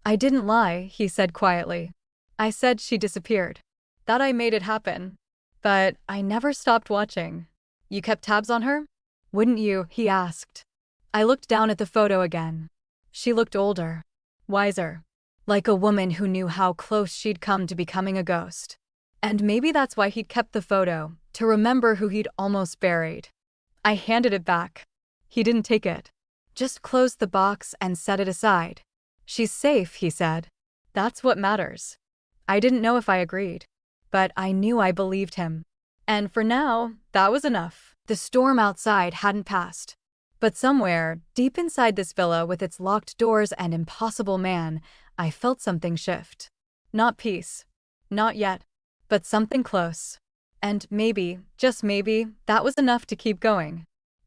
A: "I didn't lie," he said quietly. "I said she disappeared. That I made it happen. But I never stopped watching." "You kept tabs on her?" "Wouldn't you?" he asked. I looked down at the photo again. She looked older. Wiser. Like a woman who knew how close she'd come to becoming a ghost. And maybe that's why he'd kept the photo, to remember who he'd almost buried. I handed it back. He didn't take it. Just closed the box and set it aside. "She's safe," he said. "That's what matters." I didn't know if I agreed. But I knew I believed him. And for now, that was enough. The storm outside hadn't passed. But somewhere, deep inside this villa with its locked doors and impossible man, I felt something shift. Not peace. Not yet. But something close. And maybe, just maybe, that was enough to keep going.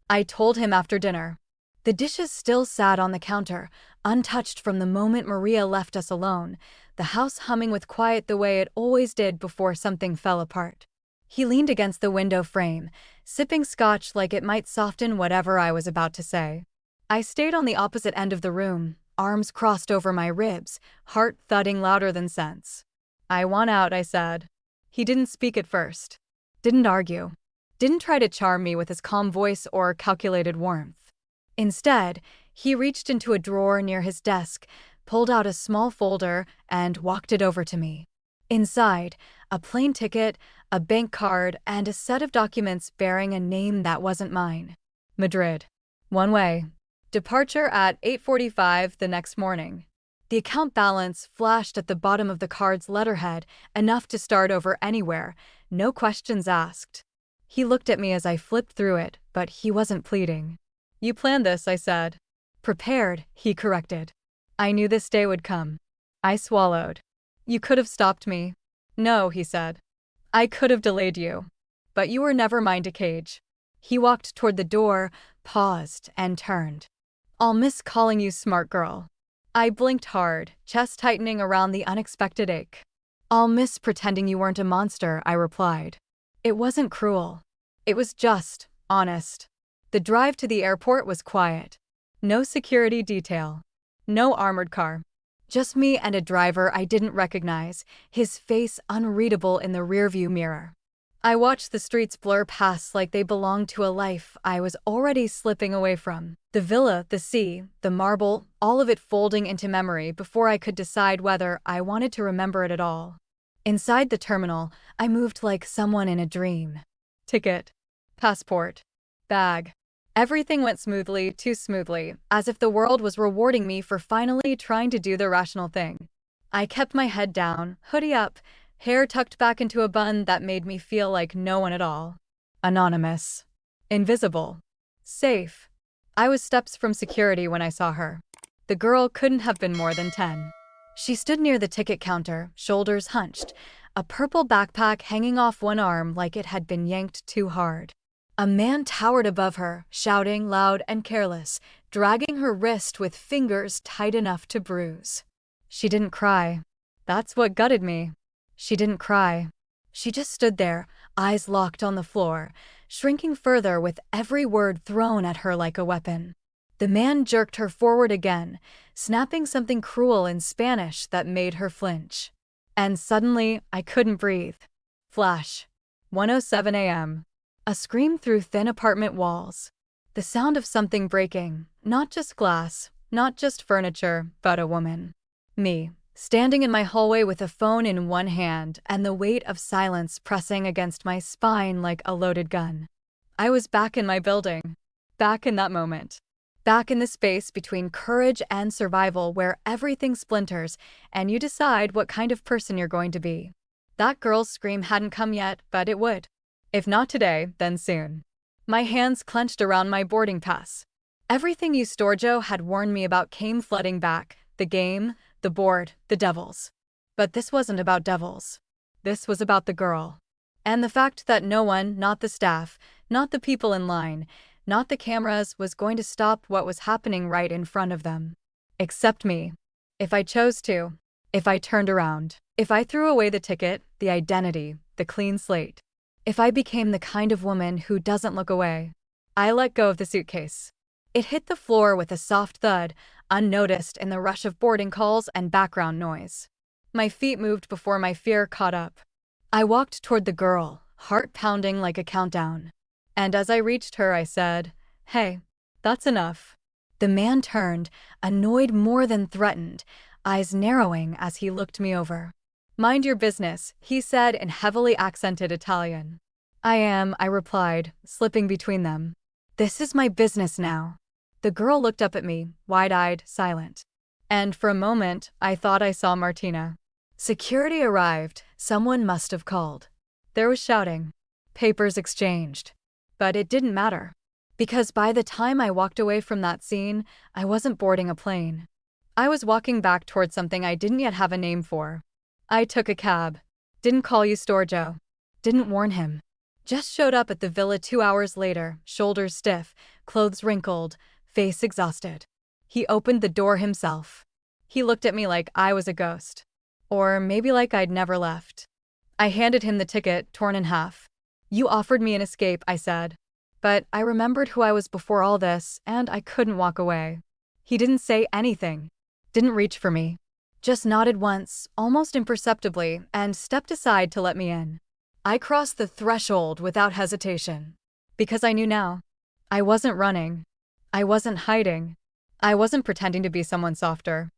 A: I told him after dinner. The dishes still sat on the counter, untouched from the moment Maria left us alone, the house humming with quiet the way it always did before something fell apart. He leaned against the window frame, sipping scotch like it might soften whatever I was about to say. I stayed on the opposite end of the room, arms crossed over my ribs, heart thudding louder than sense. "I want out," I said. He didn't speak at first. Didn't argue. Didn't try to charm me with his calm voice or calculated warmth. Instead, he reached into a drawer near his desk, pulled out a small folder, and walked it over to me. Inside, a plane ticket, a bank card, and a set of documents bearing a name that wasn't mine. Madrid. One way. Departure at 8:45 the next morning. The account balance flashed at the bottom of the card's letterhead, enough to start over anywhere, no questions asked. He looked at me as I flipped through it, but he wasn't pleading. "You planned this," I said. "Prepared," he corrected. "I knew this day would come." I swallowed. "You could have stopped me." "No," he said. "I could have delayed you. But you were never mine to cage." He walked toward the door, paused, and turned. "I'll miss calling you smart girl." I blinked hard, chest tightening around the unexpected ache. "I'll miss pretending you weren't a monster," I replied. It wasn't cruel. It was just honest. The drive to the airport was quiet. No security detail. No armored car. Just me and a driver I didn't recognize, his face unreadable in the rearview mirror. I watched the streets blur past like they belonged to a life I was already slipping away from. The villa, the sea, the marble, all of it folding into memory before I could decide whether I wanted to remember it at all. Inside the terminal, I moved like someone in a dream. Ticket. Passport. Bag. Everything went smoothly, too smoothly, as if the world was rewarding me for finally trying to do the rational thing. I kept my head down, hoodie up, hair tucked back into a bun that made me feel like no one at all. Anonymous. Invisible. Safe. I was steps from security when I saw her. The girl couldn't have been more than 10. She stood near the ticket counter, shoulders hunched, a purple backpack hanging off one arm like it had been yanked too hard. A man towered above her, shouting loud and careless, dragging her wrist with fingers tight enough to bruise. She didn't cry. That's what gutted me. She didn't cry. She just stood there, eyes locked on the floor, shrinking further with every word thrown at her like a weapon. The man jerked her forward again, snapping something cruel in Spanish that made her flinch. And suddenly, I couldn't breathe. Flash. 1:07 a.m. A scream through thin apartment walls. The sound of something breaking, not just glass, not just furniture, but a woman. Me, standing in my hallway with a phone in one hand and the weight of silence pressing against my spine like a loaded gun. I was back in my building. Back in that moment. Back in the space between courage and survival where everything splinters and you decide what kind of person you're going to be. That girl's scream hadn't come yet, but it would. If not today, then soon. My hands clenched around my boarding pass. Everything Eustorgio had warned me about came flooding back. The game, the board, the devils. But this wasn't about devils. This was about the girl. And the fact that no one, not the staff, not the people in line, not the cameras, was going to stop what was happening right in front of them. Except me. If I chose to. If I turned around. If I threw away the ticket, the identity, the clean slate. If I became the kind of woman who doesn't look away. I let go of the suitcase. It hit the floor with a soft thud, unnoticed in the rush of boarding calls and background noise. My feet moved before my fear caught up. I walked toward the girl, heart pounding like a countdown. And as I reached her, I said, "Hey, that's enough." The man turned, annoyed more than threatened, eyes narrowing as he looked me over. "Mind your business," he said in heavily accented Italian. I replied, slipping between them. "This is my business now." The girl looked up at me, wide-eyed, silent. And for a moment, I thought I saw Martina. Security arrived. Someone must have called. There was shouting. Papers exchanged. But it didn't matter. Because by the time I walked away from that scene, I wasn't boarding a plane. I was walking back toward something I didn't yet have a name for. I took a cab. Didn't call Eustorgio. Didn't warn him. Just showed up at the villa 2 hours later, shoulders stiff, clothes wrinkled, face exhausted. He opened the door himself. He looked at me like I was a ghost. Or maybe like I'd never left. I handed him the ticket, torn in half. "You offered me an escape," I said. But I remembered who I was before all this, and I couldn't walk away. He didn't say anything. Didn't reach for me. Just nodded once, almost imperceptibly, and stepped aside to let me in. I crossed the threshold without hesitation. Because I knew now. I wasn't running. I wasn't hiding. I wasn't pretending to be someone softer.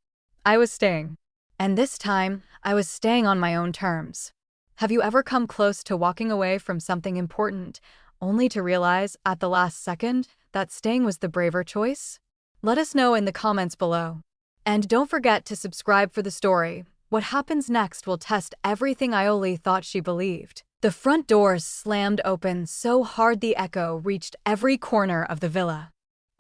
A: I was staying. And this time, I was staying on my own terms. Have you ever come close to walking away from something important, only to realize, at the last second, that staying was the braver choice? Let us know in the comments below. And don't forget to subscribe for the story. What happens next will test everything Iole thought she believed. The front doors slammed open so hard the echo reached every corner of the villa.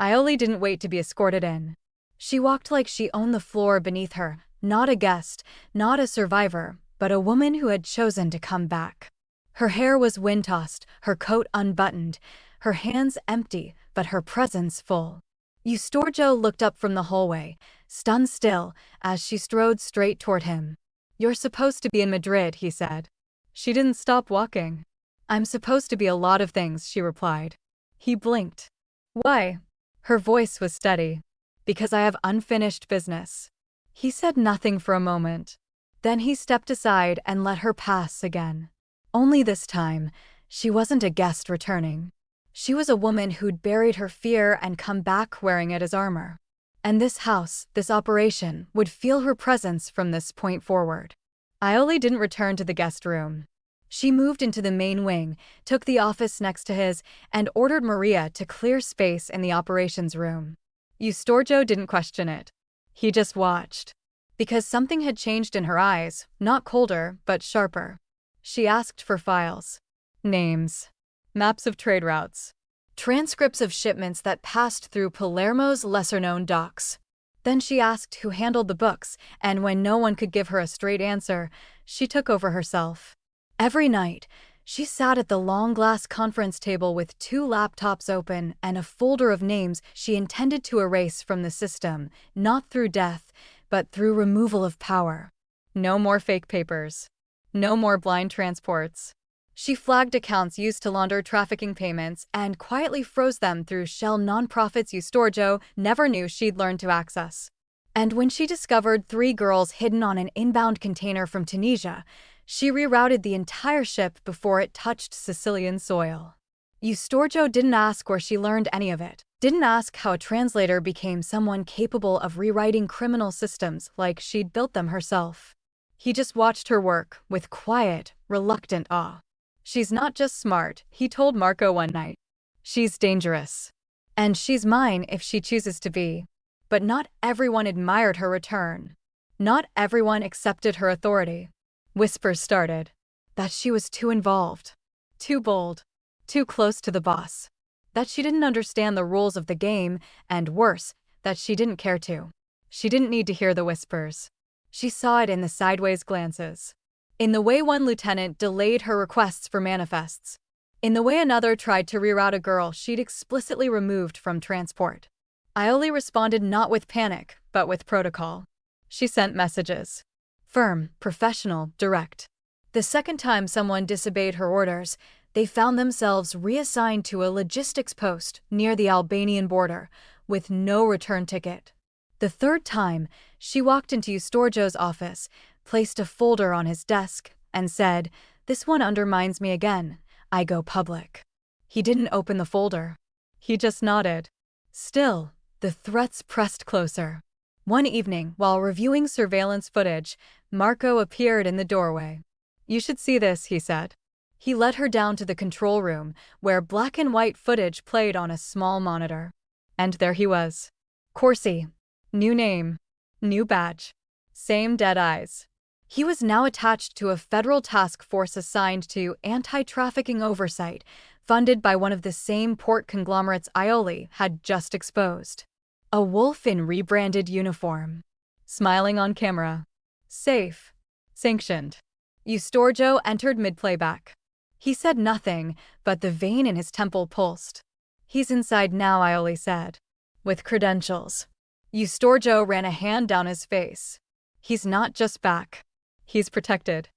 A: Iole didn't wait to be escorted in. She walked like she owned the floor beneath her, not a guest, not a survivor, but a woman who had chosen to come back. Her hair was wind-tossed, her coat unbuttoned, her hands empty, but her presence full. Eustorgio looked up from the hallway, stunned still, as she strode straight toward him. "You're supposed to be in Madrid," he said. She didn't stop walking. "I'm supposed to be a lot of things," she replied. He blinked. "Why?" Her voice was steady. "Because I have unfinished business." He said nothing for a moment. Then he stepped aside and let her pass again. Only this time, she wasn't a guest returning. She was a woman who'd buried her fear and come back wearing it as armor. And this house, this operation, would feel her presence from this point forward. Iole didn't return to the guest room. She moved into the main wing, took the office next to his, and ordered Maria to clear space in the operations room. Eustorgio didn't question it. He just watched. Because something had changed in her eyes, not colder, but sharper. She asked for files. Names. Maps of trade routes. Transcripts of shipments that passed through Palermo's lesser-known docks. Then she asked who handled the books, and when no one could give her a straight answer, she took over herself. Every night, she sat at the long glass conference table with 2 laptops open and a folder of names she intended to erase from the system, not through death, but through removal of power. No more fake papers. No more blind transports. She flagged accounts used to launder trafficking payments and quietly froze them through shell nonprofits Eustorgio never knew she'd learned to access. And when she discovered 3 girls hidden on an inbound container from Tunisia, she rerouted the entire ship before it touched Sicilian soil. Eustorgio didn't ask where she learned any of it. Didn't ask how a translator became someone capable of rewriting criminal systems like she'd built them herself. He just watched her work with quiet, reluctant awe. "She's not just smart," he told Marco one night. "She's dangerous. And she's mine if she chooses to be." But not everyone admired her return. Not everyone accepted her authority. Whispers started. That she was too involved. Too bold. Too close to the boss. That she didn't understand the rules of the game, and worse, that she didn't care to. She didn't need to hear the whispers. She saw it in the sideways glances. In the way one lieutenant delayed her requests for manifests. In the way another tried to reroute a girl she'd explicitly removed from transport. Iole responded not with panic, but with protocol. She sent messages. Firm, professional, direct. The second time someone disobeyed her orders, they found themselves reassigned to a logistics post near the Albanian border, with no return ticket. The third time, she walked into Eustorgio's office, placed a folder on his desk, and said, "This one undermines me again. I go public." He didn't open the folder. He just nodded. Still, the threats pressed closer. One evening, while reviewing surveillance footage, Marco appeared in the doorway. "You should see this," he said. He led her down to the control room, where black and white footage played on a small monitor. And there he was. Corsi. New name. New badge. Same dead eyes. He was now attached to a federal task force assigned to anti-trafficking oversight, funded by one of the same port conglomerates Iole had just exposed. A wolf in rebranded uniform. Smiling on camera. Safe. Sanctioned. Eustorgio entered mid-playback. He said nothing, but the vein in his temple pulsed. "He's inside now," Iole said. with credentials. Eustorgio ran a hand down his face. He's not just back. He's protected.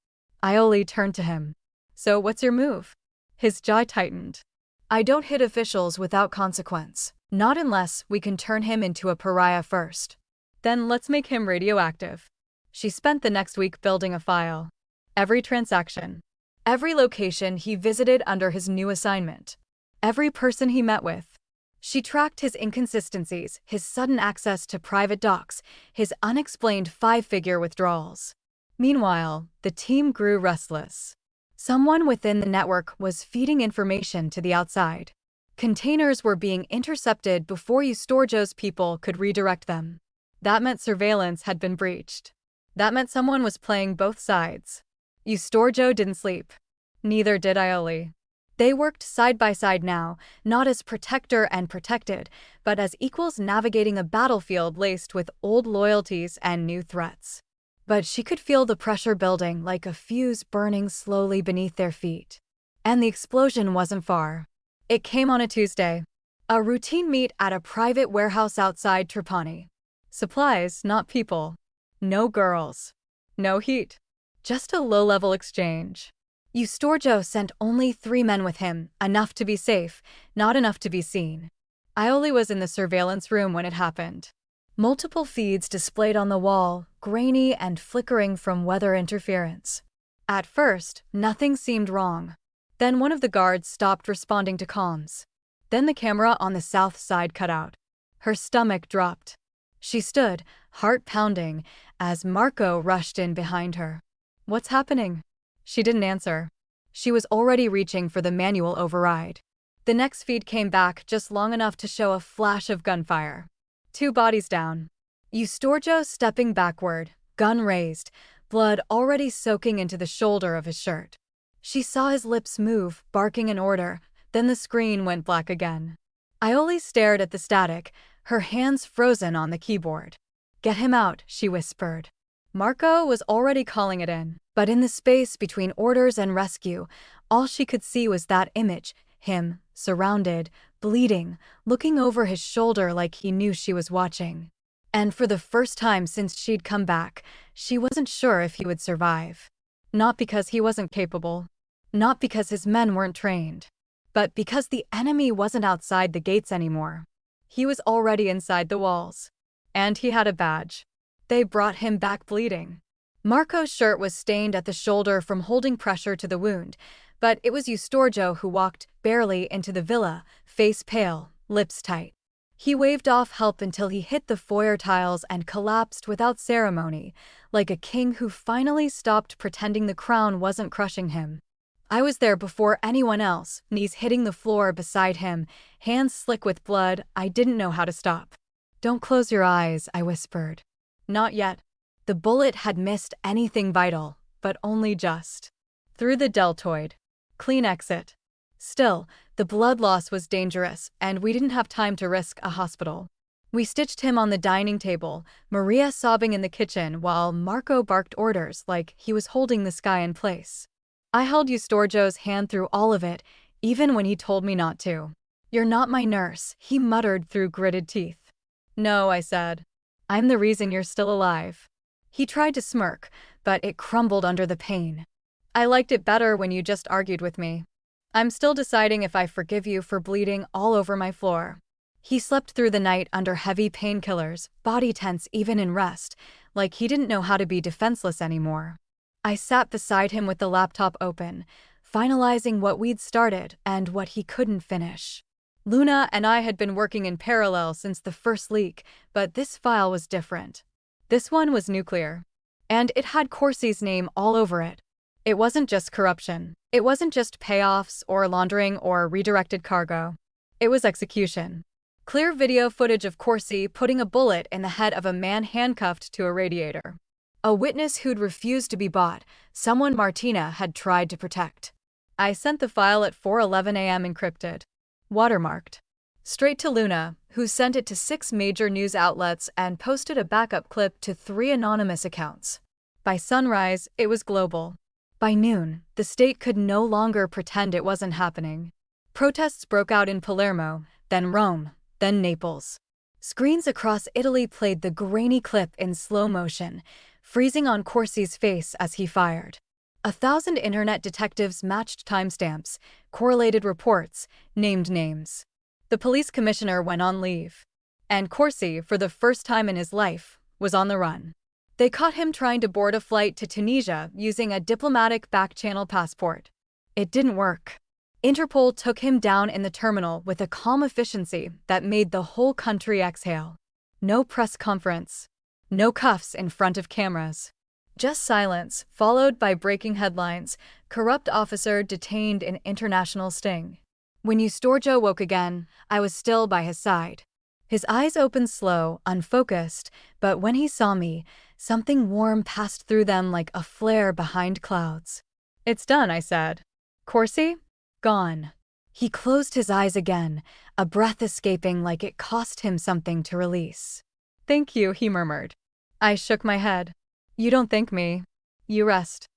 A: Iole turned to him. So what's your move? His jaw tightened. I don't hit officials without consequence. Not unless we can turn him into a pariah first. Then let's make him radioactive. She spent the next week building a file. Every transaction. Every location he visited under his new assignment. Every person he met with. She tracked his inconsistencies, his sudden access to private docs, his unexplained five-figure withdrawals. Meanwhile, the team grew restless. Someone within the network was feeding information to the outside. Containers were being intercepted before Eustorgio's people could redirect them. That meant surveillance had been breached. That meant someone was playing both sides. Eustorgio didn't sleep. Neither did Iole. They worked side by side now, not as protector and protected, but as equals navigating a battlefield laced with old loyalties and new threats. But she could feel the pressure building like a fuse burning slowly beneath their feet. And the explosion wasn't far. It came on a Tuesday. A routine meet at a private warehouse outside Trapani. Supplies, not people. No girls. No heat. Just a low-level exchange. Eustorgio sent only 3 men with him, enough to be safe, not enough to be seen. Iole was in the surveillance room when it happened. Multiple feeds displayed on the wall, grainy and flickering from weather interference. At first, nothing seemed wrong. Then one of the guards stopped responding to comms. Then the camera on the south side cut out. Her stomach dropped. She stood, heart pounding, as Marco rushed in behind her. What's happening? She didn't answer. She was already reaching for the manual override. The next feed came back just long enough to show a flash of gunfire. 2 bodies down. Eustorgio stepping backward, gun raised, blood already soaking into the shoulder of his shirt. She saw his lips move, barking an order, then the screen went black again. Iole stared at the static, her hands frozen on the keyboard. Get him out, she whispered. Marco was already calling it in, but in the space between orders and rescue, all she could see was that image, him, surrounded, bleeding, looking over his shoulder like he knew she was watching. And for the first time since she'd come back, she wasn't sure if he would survive. Not because he wasn't capable. Not because his men weren't trained. But because the enemy wasn't outside the gates anymore. He was already inside the walls. And he had a badge. They brought him back bleeding. Marco's shirt was stained at the shoulder from holding pressure to the wound, but it was Eustorgio who walked, barely, into the villa, face pale, lips tight. He waved off help until he hit the foyer tiles and collapsed without ceremony, like a king who finally stopped pretending the crown wasn't crushing him. I was there before anyone else, knees hitting the floor beside him, hands slick with blood. I didn't know how to stop. Don't close your eyes, I whispered. Not yet. The bullet had missed anything vital, but only just. Through the deltoid. Clean exit. Still, the blood loss was dangerous, and we didn't have time to risk a hospital. We stitched him on the dining table, Maria sobbing in the kitchen while Marco barked orders like he was holding the sky in place. I held Eustorgio's hand through all of it, even when he told me not to. You're not my nurse, he muttered through gritted teeth. No, I said. I'm the reason you're still alive. He tried to smirk, but it crumbled under the pain. I liked it better when you just argued with me. I'm still deciding if I forgive you for bleeding all over my floor. He slept through the night under heavy painkillers, body tense even in rest, like he didn't know how to be defenseless anymore. I sat beside him with the laptop open, finalizing what we'd started and what he couldn't finish. Luna and I had been working in parallel since the first leak, but this file was different. This one was nuclear. And it had Corsi's name all over it. It wasn't just corruption. It wasn't just payoffs or laundering or redirected cargo. It was execution. Clear video footage of Corsi putting a bullet in the head of a man handcuffed to a radiator. A witness who'd refused to be bought, someone Martina had tried to protect. I sent the file at 4:11 a.m. encrypted. Watermarked. Straight to Luna, who sent it to 6 major news outlets and posted a backup clip to 3 anonymous accounts. By sunrise, it was global. By noon, the state could no longer pretend it wasn't happening. Protests broke out in Palermo, then Rome, then Naples. Screens across Italy played the grainy clip in slow motion, freezing on Corsi's face as he fired. 1,000 internet detectives matched timestamps, correlated reports, named names. The police commissioner went on leave. And Corsi, for the first time in his life, was on the run. They caught him trying to board a flight to Tunisia using a diplomatic back-channel passport. It didn't work. Interpol took him down in the terminal with a calm efficiency that made the whole country exhale. No press conference. No cuffs in front of cameras. Just silence, followed by breaking headlines: corrupt officer detained in international sting. When Eustorgio woke again, I was still by his side. His eyes opened slow, unfocused, but when he saw me, something warm passed through them like a flare behind clouds. "It's done," I said. "Corsi? Gone." He closed his eyes again, a breath escaping like it cost him something to release. "Thank you," he murmured. I shook my head. "You don't thank me. You rest.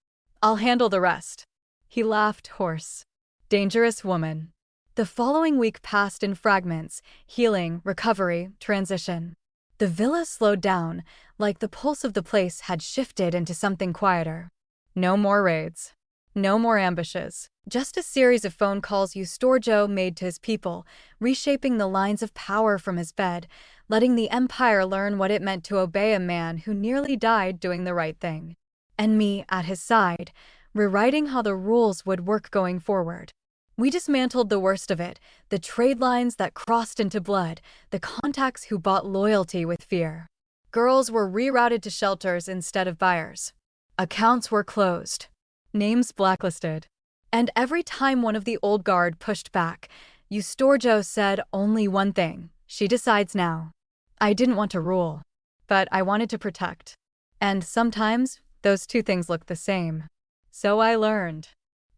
A: I'll handle the rest." He laughed hoarse. Dangerous woman. The following week passed in fragments: healing, recovery, transition. The villa slowed down, like the pulse of the place had shifted into something quieter. No more raids. No more ambushes. Just a series of phone calls Eustorgio made to his people, reshaping the lines of power from his bed, letting the empire learn what it meant to obey a man who nearly died doing the right thing. And me, at his side, rewriting how the rules would work going forward. We dismantled the worst of it: the trade lines that crossed into blood, the contacts who bought loyalty with fear. Girls were rerouted to shelters instead of buyers. Accounts were closed. Names blacklisted. And every time one of the old guard pushed back, Eustorgio said only one thing: "She decides now." I didn't want to rule, but I wanted to protect. And sometimes, those two things looked the same. So I learned.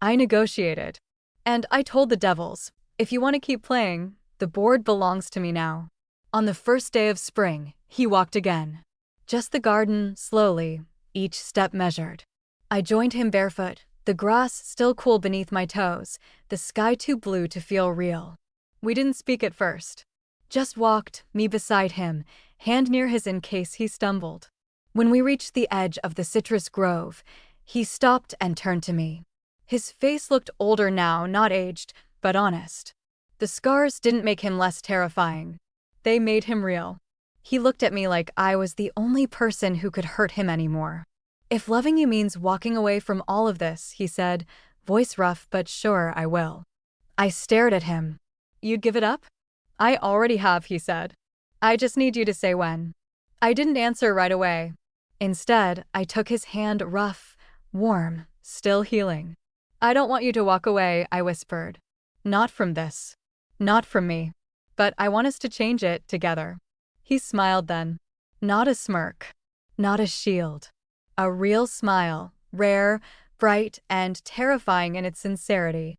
A: I negotiated. And I told the devils, "If you want to keep playing, the board belongs to me now." On the first day of spring, he walked again. Just the garden, slowly, each step measured. I joined him barefoot, the grass still cool beneath my toes, the sky too blue to feel real. We didn't speak at first. Just walked, me beside him, hand near his in case he stumbled. When we reached the edge of the citrus grove, he stopped and turned to me. His face looked older now, not aged, but honest. The scars didn't make him less terrifying. They made him real. He looked at me like I was the only person who could hurt him anymore. "If loving you means walking away from all of this," he said, voice rough but sure, "I will." I stared at him. "You'd give it up?" "I already have," he said. "I just need you to say when." I didn't answer right away. Instead, I took his hand, rough, warm, still healing. "I don't want you to walk away," I whispered. "Not from this. Not from me. But I want us to change it together." He smiled then. Not a smirk. Not a shield. A real smile, rare, bright, and terrifying in its sincerity.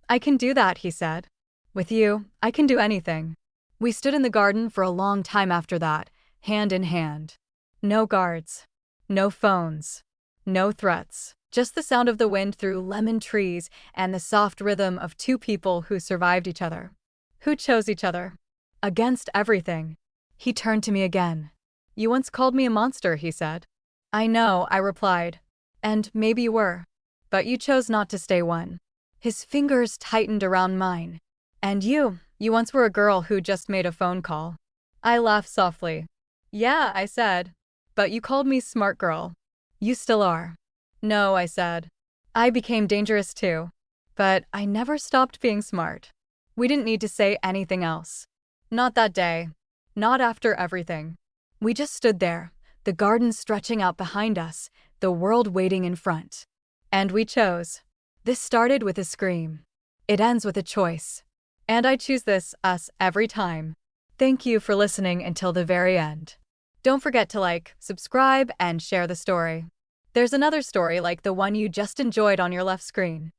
A: "I can do that," he said. "With you, I can do anything." We stood in the garden for a long time after that, hand in hand. No guards. No phones. No threats. Just the sound of the wind through lemon trees and the soft rhythm of two people who survived each other. Who chose each other. Against everything. He turned to me again. "You once called me a monster," he said. "I know," I replied. "And maybe you were. But you chose not to stay one." His fingers tightened around mine. "And you once were a girl who just made a phone call." I laughed softly. "Yeah," I said. "But you called me smart girl." "You still are." "No," I said. "I became dangerous too. But I never stopped being smart." We didn't need to say anything else. Not that day. Not after everything. We just stood there, the garden stretching out behind us, the world waiting in front. And we chose. This started with a scream. It ends with a choice. And I choose this, us, every time. Thank you for listening until the very end. Don't forget to like, subscribe, and share the story. There's another story like the one you just enjoyed on your left screen.